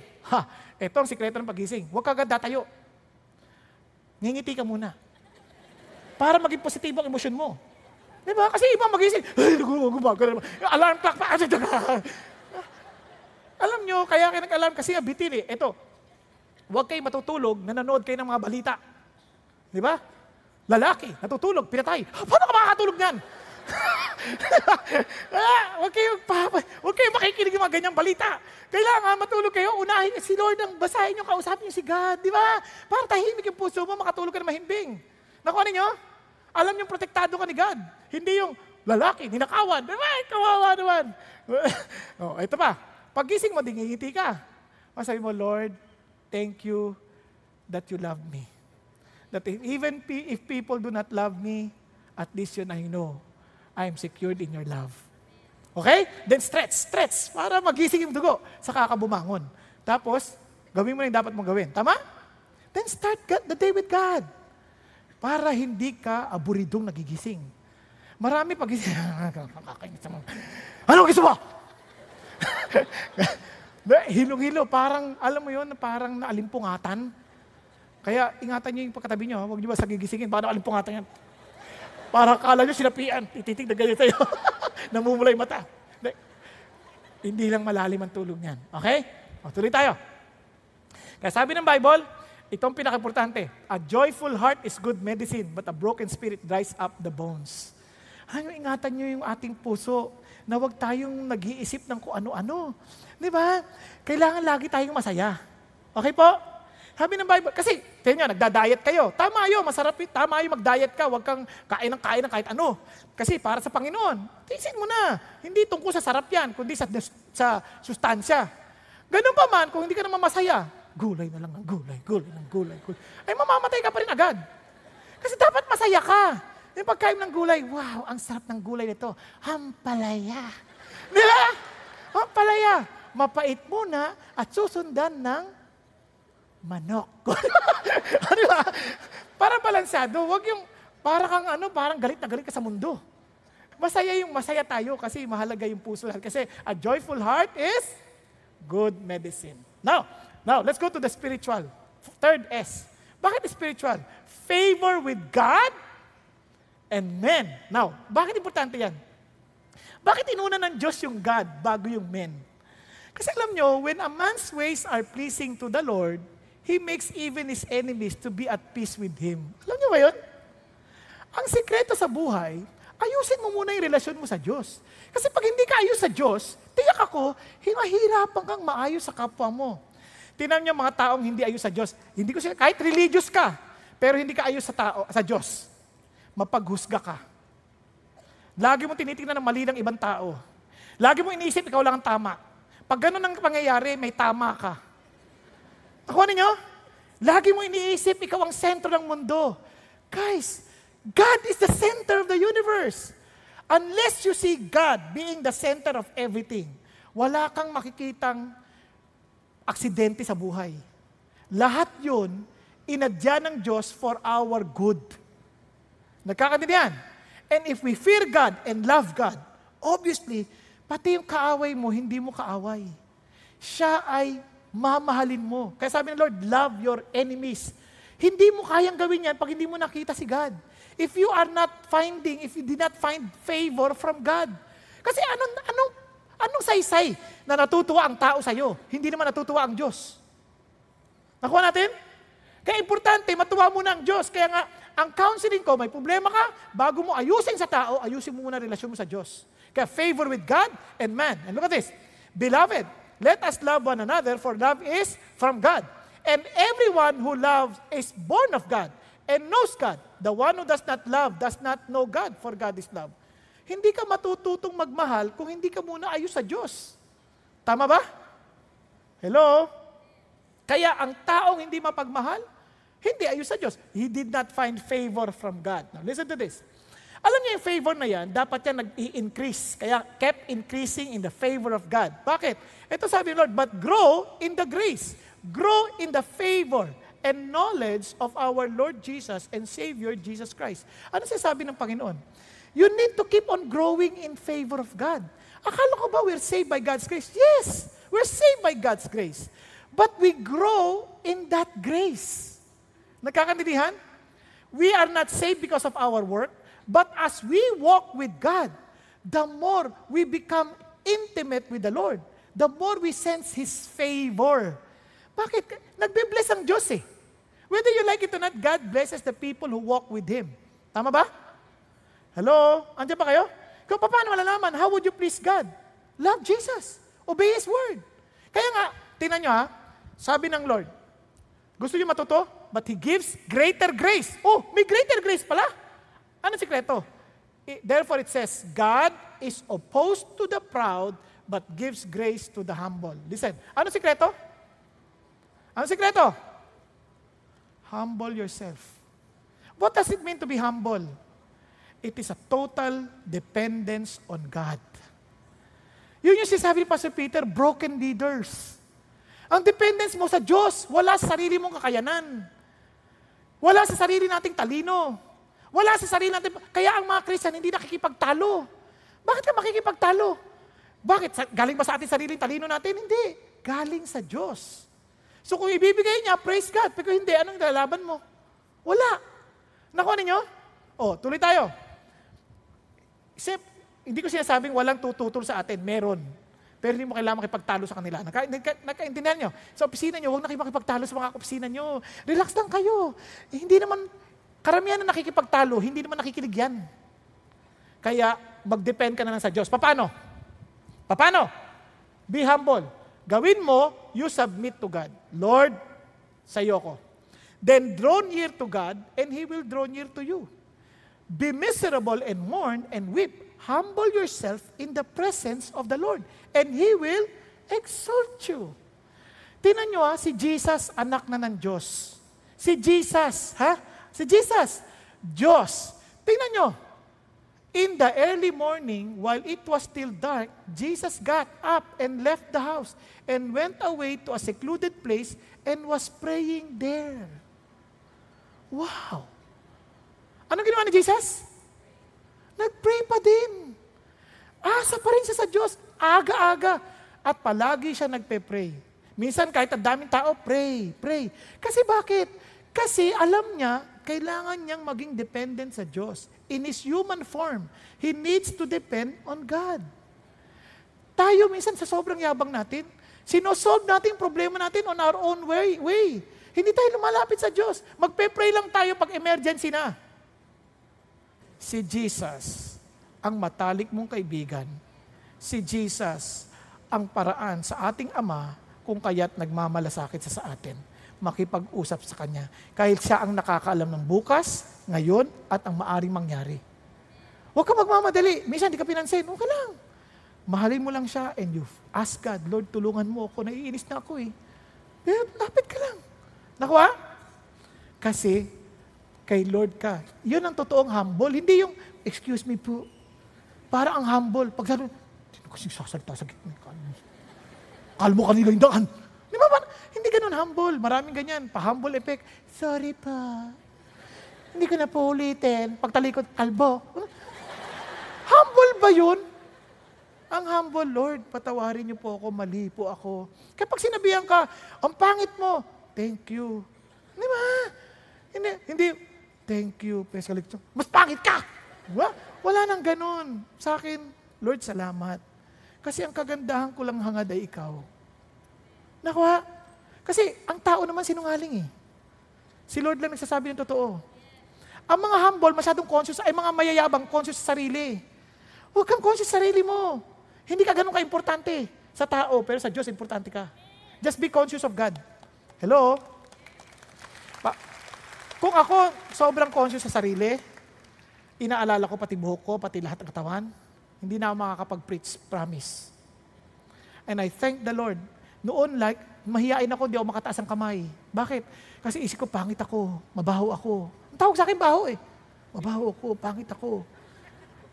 Ito ang sikreto ng pagising. Huwag ka agad datayo. Ngingiti ka muna. Para maging positibo ang emosyon mo. Diba? Kasi iba magising, alarm clock pa. Alam nyo, kaya kayo nag-alarm kasi bitin eh. Ito, huwag kayo matutulog, nanonood kayo ng mga balita. Diba? Lalaki, natutulog, pinatay. Paano ka makakatulog niyan? Huwag kayo makikinig ng mga ganyang balita. Kailangan matulog kayo, unahin si Lord ang basahin nyo, kausapin nyo si God. Diba? Para tahimik yung puso mo, makatulog ka na mahimbing. Nakuha ninyo? Alam nyo, protektado ka ni God. Hindi yung lalaki, ninakawan. Ay, kawawa naman. Ito pa. Paggising mo, dingiti ka. Sabi mo, Lord, thank you that you love me. That even if people do not love me, at least yun I know I am secured in your love. Okay? Then stretch. Para magising yung dugo sa kakabumangon. Tapos, gawin mo na yung dapat mong gawin. Tama? Then start the day with God. Para hindi ka aburidong nagigising. Marami pagising. Ano gusto mo? Hilong-hilo. Parang, alam mo yun, parang naalimpungatan. Kaya ingatan niyo yung pagkatabi niyo. Huwag niyo ba sa gigisingin. Baka naalimpungatan yan. Parang kala niyo sinapian. Tititig na ganyan tayo. Namumulay mata. Hindi lang malalim ang tulog niyan. Okay? Tuloy tayo. Kaya sabi ng Bible, itong pinaka-importante, a joyful heart is good medicine, but a broken spirit dries up the bones. Ingatan niyo yung ating puso na huwag tayong nag-iisip ng kung ano-ano. Di ba? Kailangan lagi tayong masaya. Okay po? Sabi ng Bible, kasi, tingnan nyo, nagda-diet kayo. Tama yun, masarap yun. Tama yun, mag-diet ka. Huwag kang kain ng kahit ano. Kasi para sa Panginoon, tiisin mo na. Hindi tungkol sa sarap yan, kundi sa sustansya. Ganun pa man, kung hindi ka naman masaya, gulay na lang ng gulay. Ay, mamamatay ka pa rin agad. Kasi dapat masaya ka. Yung pagkain ng gulay, wow, ang sarap ng gulay nito. Hampalaya. Di ba? Hampalaya. Mapait muna at susundan ng manok. Di ba? Para balansado. Huwag yung, parang galit na galit ka sa mundo. Masaya tayo kasi mahalaga yung puso. Kasi a joyful heart is good medicine. Now, let's go to the spiritual. Third S. Bakit spiritual? Favor with God and men. Now, bakit importante yan? Bakit inuna ng Diyos yung God bago yung men? Kasi alam nyo, when a man's ways are pleasing to the Lord, He makes even his enemies to be at peace with him. Alam nyo ba yun? Ang sikreto sa buhay, ayusin mo muna yung relasyon mo sa Diyos. Kasi pag hindi ka ayos sa Diyos, tiyak ako, mahirapan kang maayos sa kapwa mo. Tingnan niyo mga taong hindi ayos sa Diyos. Hindi ko sila, kahit religious ka, pero hindi ka ayos sa Diyos. Mapaghusga ka. Lagi mo tinitingnan ng mali ng ibang tao. Lagi mo iniisip, ikaw lang ang tama. Pag ganun ang pangyayari, may tama ka. Nakuha ninyo? Lagi mo iniisip, ikaw ang sentro ng mundo. Guys, God is the center of the universe. Unless you see God being the center of everything, wala kang makikitang aksidente sa buhay. Lahat yun, inadya ng Diyos for our good. Nagkakaintindihan? And if we fear God and love God, obviously, pati yung kaaway mo, hindi mo kaaway. Siya ay mamahalin mo. Kaya sabi ng Lord, love your enemies. Hindi mo kayang gawin yan pag hindi mo nakita si God. If you did not find favor from God. Kasi anong saysay na natutuwa ang tao sa'yo? Hindi naman natutuwa ang Diyos. Nakuha natin? Kaya importante, matuwa muna ang Diyos. Kaya nga, ang counseling ko, may problema ka, bago mo ayusin sa tao, ayusin mo muna relasyon mo sa Diyos. Kaya favor with God and man. And look at this. Beloved, let us love one another, for love is from God. And everyone who loves is born of God and knows God. The one who does not love does not know God, for God is love. Hindi ka matututong magmahal kung hindi ka muna ayos sa Diyos. Tama ba? Hello? Kaya ang taong hindi mapagmahal, hindi ayos sa Diyos. He did not find favor from God. Now listen to this. Alam niyo yung favor na yan, dapat yan nag-i-increase. Kaya kept increasing in the favor of God. Bakit? Ito sabi ng Lord, but grow in the grace. Grow in the favor and knowledge of our Lord Jesus and Savior Jesus Christ. Ano sinasabi ng Panginoon? You need to keep on growing in favor of God. Akala ko ba we're saved by God's grace? Yes, we're saved by God's grace. But we grow in that grace. Nagkakaintindihan? We are not saved because of our work, but as we walk with God, the more we become intimate with the Lord, the more we sense His favor. Bakit? Nagbe-bless ang Diyos eh. Whether you like it or not, God blesses the people who walk with Him. Tama ba? Hello? Andiyan ba kayo? Kung paano malalaman, how would you please God? Love Jesus. Obey His word. Kaya nga, tingnan nyo ha, sabi ng Lord, gusto nyo matuto? But He gives greater grace. Oh, may greater grace pala. Ano sikreto? Therefore it says, God is opposed to the proud, but gives grace to the humble. Listen, ano sikreto? Ano sikreto? Humble yourself. What does it mean to be humble? It is a total dependence on God. Yun yung sinasabi ni Pastor Peter, broken leaders. Ang dependence mo sa Diyos, wala sa sarili mong kakayanan. Wala sa sarili nating talino. Wala sa sarili natin. Kaya ang mga Christian hindi nakikipagtalo. Bakit ka makikipagtalo? Bakit? Galing ba sa ating sariling talino natin? Hindi. Galing sa Diyos. So kung ibibigay niya, praise God. Pero hindi, anong lalaban mo? Wala. Nakuha ninyo? O, tuloy tayo. Hindi ko sinasabing walang tututol sa atin. Meron. Pero hindi mo kailangan makipagtalo sa kanila. Nakaintindihan nyo? Sa opisina nyo, huwag na kayo makipagtalo sa mga opisina nyo. Relax lang kayo. Hindi naman, karamihan na nakikipagtalo, hindi naman nakikinig yan. Kaya, mag-depend ka na lang sa Diyos. Paano? Paano? Be humble. Gawin mo, you submit to God. Lord, sa'yo ko. Then draw near to God, and He will draw near to you. Be miserable and mourn and weep. Humble yourself in the presence of the Lord, and He will exalt you. Tingnan nyo si Jesus, anak na ng Diyos. Si Jesus, Si Jesus, Diyos. Tingnan nyo, in the early morning, while it was still dark, Jesus got up and left the house and went away to a secluded place and was praying there. Wow! Anong ginawa ni Jesus? Nag-pray pa din. Asa pa rin siya sa Diyos. Aga-aga. At palagi siya nagpe-pray. Minsan kahit ang daming tao, pray. Kasi bakit? Kasi alam niya, kailangan niyang maging dependent sa Diyos. In His human form, He needs to depend on God. Tayo minsan sa sobrang yabang natin, sinosolve natin yung problema natin on our own way. Hindi tayo lumalapit sa Diyos. Magpe-pray lang tayo pag emergency na. Si Jesus, ang matalik mong kaibigan. Si Jesus, ang paraan sa ating Ama kung kaya't nagmamalasakit sa atin. Makipag-usap sa Kanya. Kahit siya ang nakakaalam ng bukas, ngayon, at ang maaring mangyari. Huwag ka magmamadali. Minsan, hindi ka pinansin. Okay lang. Mahalin mo lang siya and you ask God, Lord, tulungan mo ako. Naiinis na ako eh. Pero lapit ka lang. Nakuha? Kasi, kay Lord ka. Yun ang totoong humble. Hindi yung, excuse me po, para ang humble. Pag sabi, hindi kasi sasalita sa gitna. Kalmo kanila yung daan. Di ba? Hindi ganun humble. Maraming ganyan. Pa-humble effect. Sorry pa. Hindi ko na po ulitin. Pagtalikod, kalbo. Humble ba yun? Ang humble, Lord, patawarin niyo po ako, mali po ako. Kapag sinabihan ka, ang pangit mo, thank you. Di ba? Hindi, thank you, Pescalito. Mas pangit ka! Wala nang ganun. Sa akin, Lord, salamat. Kasi ang kagandahan ko lang hangad ay ikaw. Nakuha? Kasi ang tao naman sinungaling eh. Si Lord lang nagsasabi ng totoo. Ang mga humble, masyadong conscious, ay mga mayayabang, conscious sa sarili. Huwag kang conscious sa sarili mo. Hindi ka ganun ka-importante sa tao, pero sa Diyos, importante ka. Just be conscious of God. Hello? Kung ako sobrang conscious sa sarili, inaalala ko pati buhok ko, pati lahat ng katawan, hindi na ako makakapag-preach, promise. And I thank the Lord. Noon, mahihain ako, hindi ako makataas ang kamay. Bakit? Kasi isip ko, pangit ako, mabaho ako. Ang tawag sa akin, baho eh. Mabaho ako, pangit ako.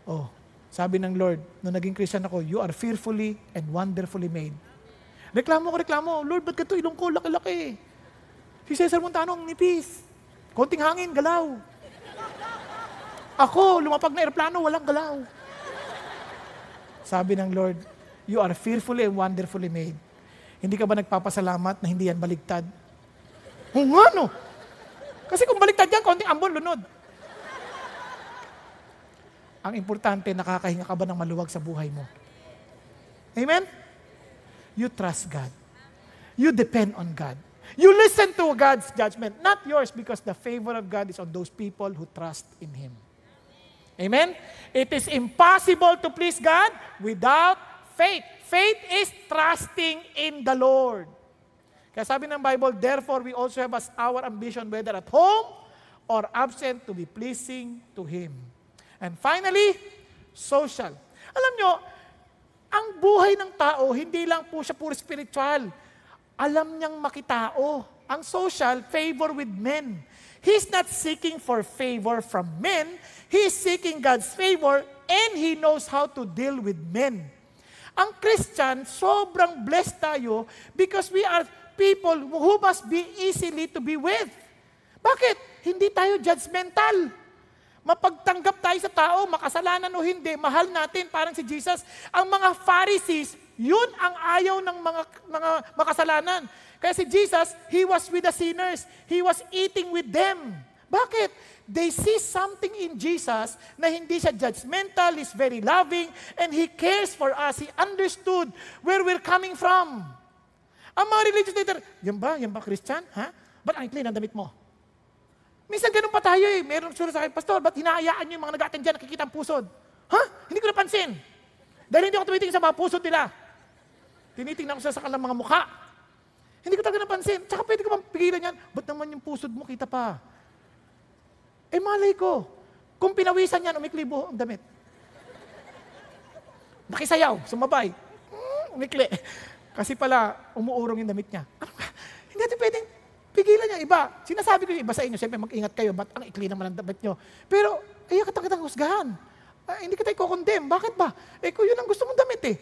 Oh, sabi ng Lord, nung naging Christian ako, you are fearfully and wonderfully made. Reklamo. Lord, ba't ganito ilong ko? Laki-laki. Si Cesar Montano, ang nipis. Konting hangin, galaw. Ako, lumapag na aeroplano, walang galaw. Sabi ng Lord, you are fearfully and wonderfully made. Hindi ka ba nagpapasalamat na hindi yan baligtad? Oo nga, no? Kasi kung baligtad yan, konting ambon, lunod. Ang importante, nakakahinga ka ba ng maluwag sa buhay mo? Amen? You trust God. You depend on God. You listen to God's judgment, not yours, because the favor of God is on those people who trust in Him. Amen? It is impossible to please God without faith. Faith is trusting in the Lord. Kaya sabi ng Bible, therefore we also have as our ambition, whether at home or absent, to be pleasing to Him. And finally, social. Alam nyo, ang buhay ng tao, hindi lang po siya puro spiritual. Alam niyang makitao. Ang social, favor with men. He's not seeking for favor from men. He's seeking God's favor and he knows how to deal with men. Ang Christian, sobrang blessed tayo because we are people who must be easily to be with. Bakit? Hindi tayo judgmental. Mapagtanggap tayo sa tao, makasalanan o hindi, mahal natin parang si Jesus. Ang mga Pharisees, yun ang ayaw ng mga makasalanan. Kaya si Jesus, He was with the sinners. He was eating with them. Bakit? They see something in Jesus na hindi siya judgmental, He's very loving, and He cares for us. He understood where we're coming from. Ang mga religious leader, yan ba Christian? Ha? Ba't ang ikli ng damit mo? Minsan ganun pa tayo eh. Meron sura sa akin, Pastor, ba't hinahayaan niyo yung mga nag-attend dyan nakikita ang pusod? Ha? Hindi ko napansin. Dahil hindi ako tumitingin sa mga pusod nila. Tinitingnan ko sa kanilang mga mukha. Hindi ko talaga napansin. Tsaka pwede ko bang pigilan yan? Ba't naman yung pusod mo kita pa? Eh malay ko. Kung pinawisan yan, umiklibo ang damit. Nakisayaw, sumabay. Umikli. Kasi pala, umuurong yung damit niya. Hindi natin pwedeng pigilan niya. Iba, sinasabi ko yung iba sa inyo, siyempre mag-ingat kayo, ba't ang ikli naman ang damit niyo? Pero, katang-katang husgahan. Hindi kita i-condemn. Bakit ba? Kung yun ang gusto mong damit eh.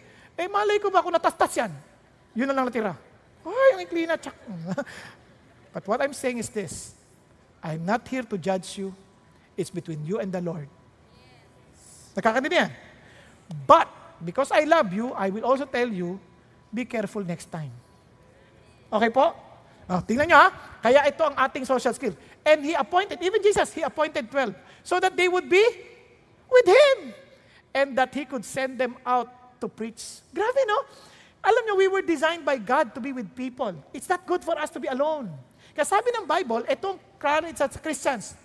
Malay ko ba kung natastas yan? Yun na lang natira. Ay, ang ikli na, tsak. But what I'm saying is this. I'm not here to judge you. It's between you and the Lord. Nakakarinig yan? But, because I love you, I will also tell you, be careful next time. Okay po? Tingnan nyo ha. Kaya ito ang ating social skill. And He appointed, even Jesus, He appointed 12 so that they would be with Him. And that He could send them out to preach. Grabe no? Alam nyo, we were designed by God to be with people. It's not good for us to be alone. Kaya sabi ng Bible, itong it's sa Christians,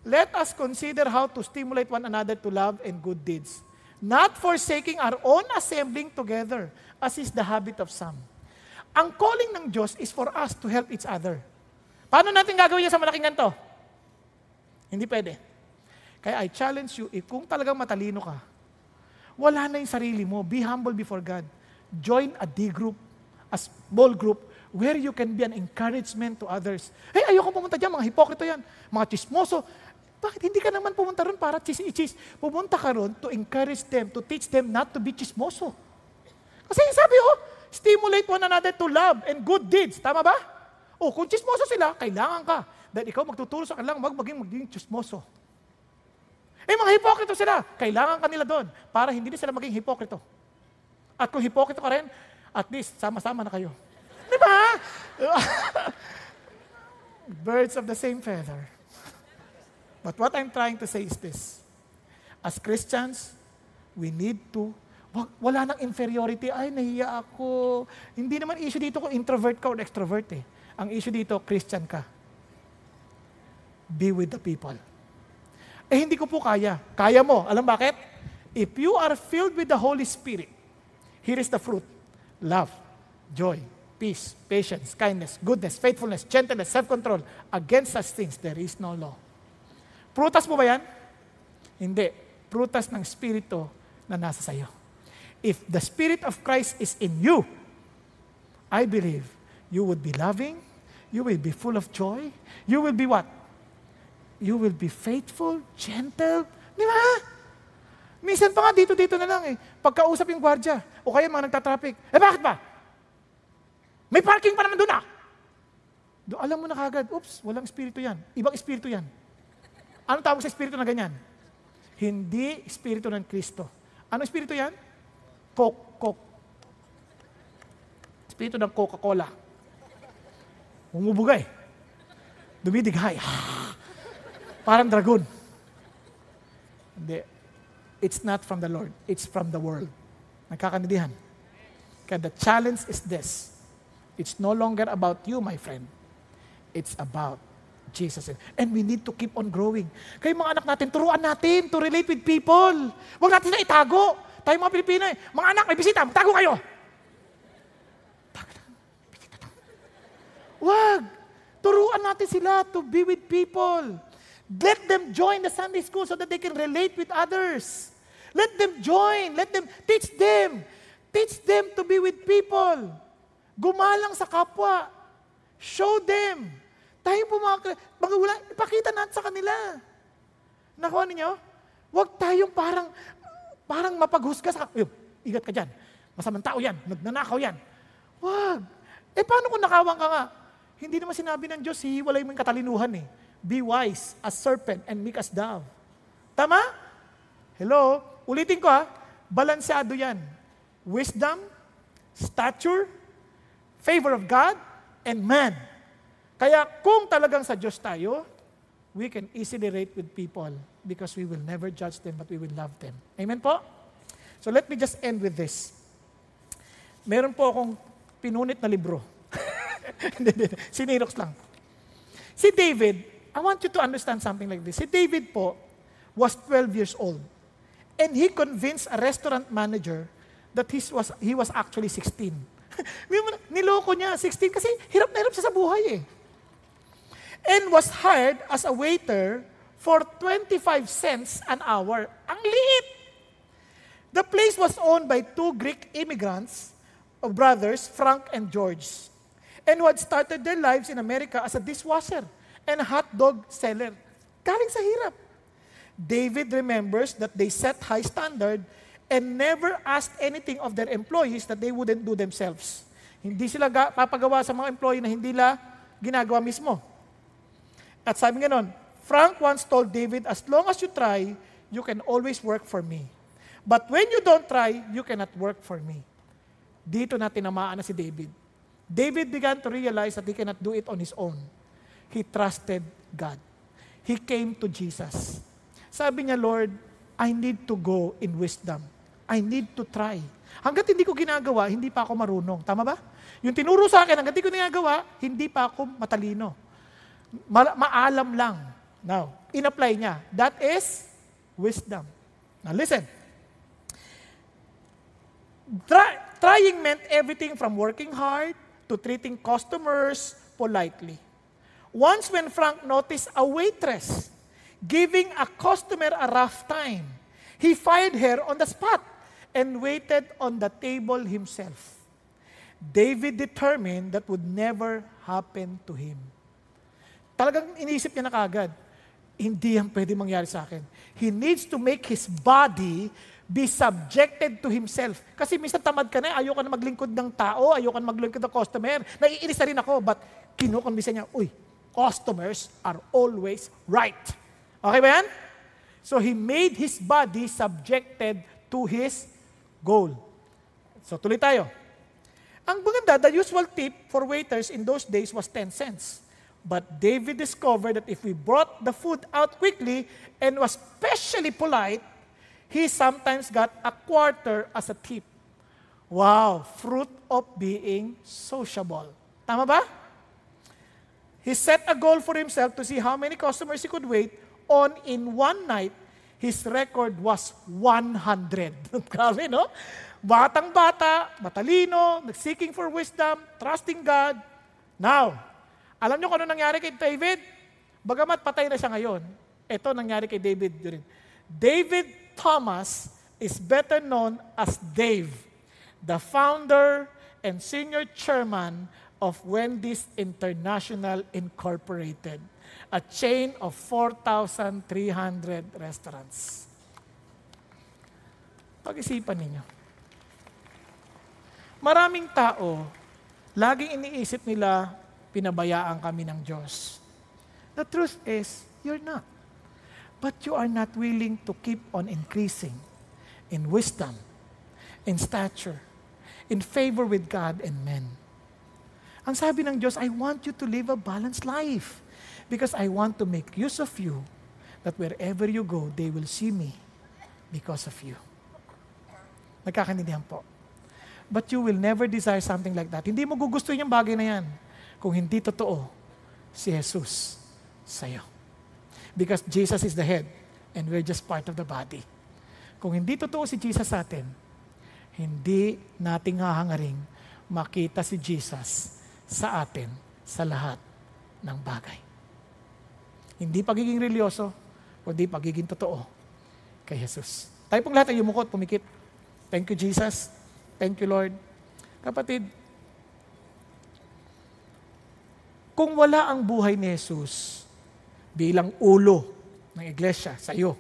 let us consider how to stimulate one another to love and good deeds, not forsaking our own assembling together, as is the habit of some. Ang calling ng Diyos is for us to help each other. Paano natin gagawin yan sa malaking ganito? Hindi pwede. Kaya I challenge you, kung talagang matalino ka, wala na yung sarili mo, be humble before God. Join a D group, a small group, where you can be an encouragement to others. Ayoko pumunta dyan, mga hipokrito yan, mga chismoso. Bakit hindi ka naman pumunta ron para chis-i-chis? Pumunta ka ron to encourage them, to teach them not to be chismoso. Kasi sabi stimulate one another to love and good deeds. Tama ba? Kung chismoso sila, kailangan ka. Dahil ikaw magtuturo sa kanilang maging chismoso. Mga hipokrito sila, kailangan ka nila doon para hindi na sila maging hipokrito. At kung hipokrito ka rin, at least sama-sama na kayo. Di ba? Birds of the same feather. But what I'm trying to say is this. As Christians, we need to, wala nang inferiority. Ay, nahiya ako. Hindi naman issue dito kung introvert ka or extrovert eh. Ang issue dito, Christian ka. Be with the people. Hindi ko po kaya. Kaya mo. Alam bakit? If you are filled with the Holy Spirit, here is the fruit. Love, joy, peace, patience, kindness, goodness, faithfulness, gentleness, self-control. Against such things, there is no law. Prutas mo ba yan? Hindi. Prutas ng Espiritu na nasa sayo. If the Spirit of Christ is in you, I believe you would be loving, you will be full of joy, you will be what? You will be faithful, gentle. Di ba? Minsan pa nga, dito na lang eh. Pagkausap yung gwardya, o kaya mga nagtatraffic, bakit ba? May parking pa naman doon ah! Alam mo na kagad, oops, walang espiritu yan. Ibang espiritu yan. Anong tawag sa espiritu na ganyan? Hindi espiritu ng Kristo. Anong espiritu yan? Coke. Espiritu ng Coca-Cola. Umubugay. Dumidighay. Parang dragon. Hindi. It's not from the Lord. It's from the world. Nagkakaintindihan. Kaya the challenge is this. It's no longer about you, my friend. It's about Jesus. And we need to keep on growing. Kayo mga anak natin, turuan natin to relate with people. Huwag natin na itago. Tayo mga Pilipino, mga anak, may bisita, tago kayo. Wag. Turuan natin sila to be with people. Let them join the Sunday school so that they can relate with others. Let them join. Let them teach them. Teach them to be with people. Gumalang sa kapwa. Show them. Tayo po mga wala, ipakita natin sa kanila. Nakuha ninyo? Huwag tayong parang mapaghusga sa igat ka dyan. Masamang tao yan. Nagnanakaw yan. Huwag. Paano kung nakawang ka nga? Hindi naman sinabi ng Diyos, hihiwalay mo yung katalinuhan eh. Be wise as serpent and meek as dove. Tama? Hello? Ulitin ko ha. Balanseado yan. Wisdom, stature, favor of God, and man. Kaya kung talagang sa Diyos tayo, we can easily relate with people because we will never judge them but we will love them. Amen po? So let me just end with this. Meron po akong pinunit na libro. Sinirox lang. Si David, I want you to understand something like this. Si David po was 12 years old. And he convinced a restaurant manager that he was actually 16. Niloko niya, 16, kasi hirap na hirap siya sa buhay eh. And was hired as a waiter for 25 cents an hour. Ang liit! The place was owned by two Greek immigrants of brothers, Frank and George, and who had started their lives in America as a dishwasher and a hot dog seller. Galing sa hirap. David remembers that they set high standard and never asked anything of their employees that they wouldn't do themselves. Hindi sila papagawa sa mga employee na hindi nila ginagawa mismo. At sabi nga nun, Frank once told David, as long as you try, you can always work for me. But when you don't try, you cannot work for me. Dito na tinamaan na si David. David began to realize that he cannot do it on his own. He trusted God. He came to Jesus. Sabi niya, Lord, I need to go in wisdom. I need to try. Hanggat hindi ko ginagawa, hindi pa ako marunong. Tama ba? Yung tinuro sa akin, hanggat hindi ko ginagawa, hindi pa ako matalino. Maalam lang. Now, in-apply niya. That is wisdom. Now, listen. Trying meant everything from working hard to treating customers politely. Once when Frank noticed a waitress giving a customer a rough time, he fired her on the spot and waited on the table himself. David determined that would never happen to him. Talagang inisip niya na kagad, hindi yan pwede mangyari sa akin. He needs to make his body be subjected to himself. Kasi minsan tamad ka na, ayoko na maglingkod ng tao, ayoko na maglingkod ng customer. Naiinis na rin ako, but kinukonbisa niya, customers are always right. Okay ba yan? So he made his body subjected to his goal. So tuloy tayo. Ang maganda, the usual tip for waiters in those days was 10 cents. But David discovered that if we brought the food out quickly and was especially polite, he sometimes got a quarter as a tip. Wow, fruit of being sociable. Tama ba? He set a goal for himself to see how many customers he could wait on in one night. His record was 100. Grabe, no? Batang-bata, matalino, seeking for wisdom, trusting God. Now, alam niyo kung ano nangyari kay David? Bagamat patay na siya ngayon, ito nangyari kay David din. David Thomas is better known as Dave, the founder and senior chairman of Wendy's International Incorporated, a chain of 4,300 restaurants. Pag-isipan ninyo. Maraming tao, laging iniisip nila, pinabayaan kami ng Diyos. The truth is, you're not. But you are not willing to keep on increasing in wisdom, in stature, in favor with God and men. Ang sabi ng Diyos, I want you to live a balanced life because I want to make use of you that wherever you go, they will see me because of you. Nagkakaintindihan po. But you will never desire something like that. Hindi mo gugustuhin yung bagay na yan kung hindi totoo si Jesus sa'yo. Because Jesus is the head and we're just part of the body. Kung hindi totoo si Jesus sa atin, hindi nating hahangaring makita si Jesus sa atin sa lahat ng bagay. Hindi pagiging religyoso, kundi pagiging totoo kay Jesus. Tayo pong lahat ay yumukot, pumikit. Thank you, Jesus. Thank you, Lord. Kapatid, kung wala ang buhay ni Jesus bilang ulo ng iglesia sa iyo,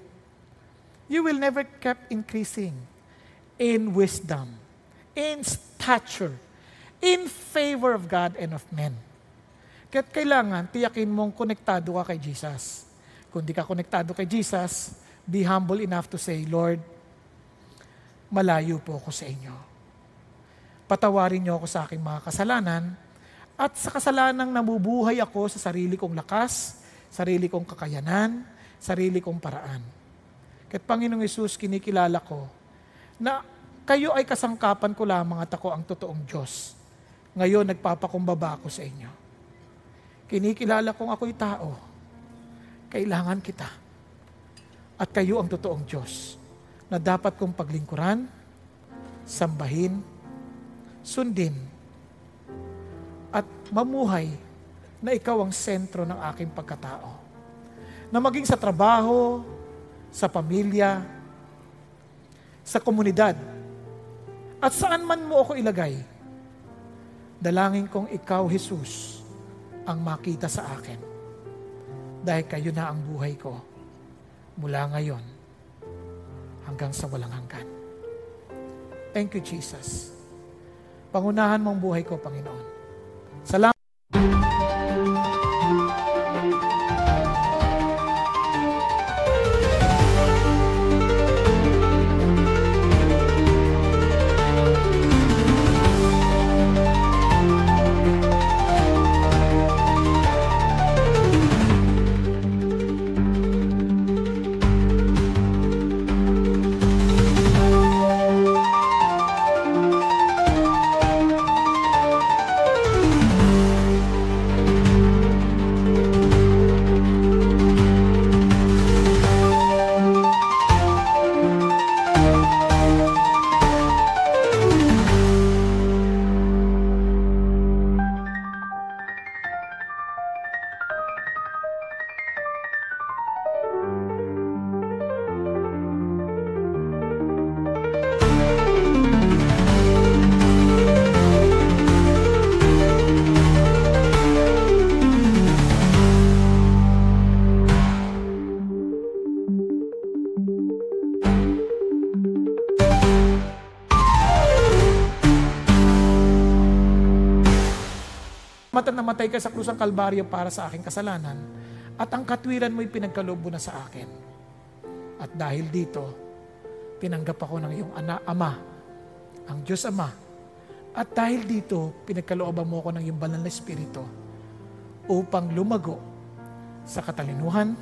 you will never keep increasing in wisdom, in stature, in favor of God and of men. Kaya't kailangan, tiyakin mong konektado ka kay Jesus. Kung di ka konektado kay Jesus, be humble enough to say, Lord, malayo po ako sa inyo. Patawarin niyo ako sa aking mga kasalanan at sa kasalanang nabubuhay ako sa sarili kong lakas, sarili kong kakayanan, sarili kong paraan. Kaya't Panginoong Hesus, kinikilala ko na kayo ay kasangkapan ko lamang at ako ang totoong Diyos. Ngayon, nagpapakumbaba ako sa inyo. Kinikilala kong ako'y tao. Kailangan kita. At kayo ang totoong Diyos na dapat kong paglingkuran, sambahin, sundin, at mamuhay na ikaw ang sentro ng aking pagkatao. Na maging sa trabaho, sa pamilya, sa komunidad, at saan man mo ako ilagay, dalangin kong ikaw, Jesus, ang makita sa akin. Dahil kayo na ang buhay ko mula ngayon hanggang sa walang hanggan. Thank you, Jesus. Pangunahan mong buhay ko, Panginoon. Salamat. Namatay ka sa krus ng Kalbaryo para sa aking kasalanan at ang katwiran mo'y pinagkaloob mo na sa akin. At dahil dito, tinanggap ako ng iyong Ama, ang Diyos Ama. At dahil dito, pinagkalooban mo ako ng iyong banal na Espiritu upang lumago sa katalinuhan,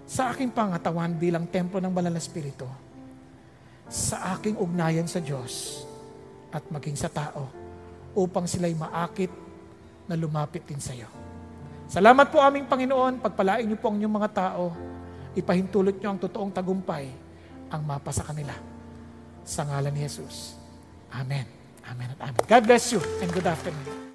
sa aking pangatawan bilang templo ng banal na Espiritu, sa aking ugnayan sa Diyos at maging sa tao upang sila'y maakit na lumapit din sa iyo. Salamat po aming Panginoon, pagpalain niyo po ang inyong mga tao, ipahintulot niyo ang totoong tagumpay ang mapa sa kanila. Sa ngalan ni Jesus. Amen. Amen at amen. God bless you and good afternoon.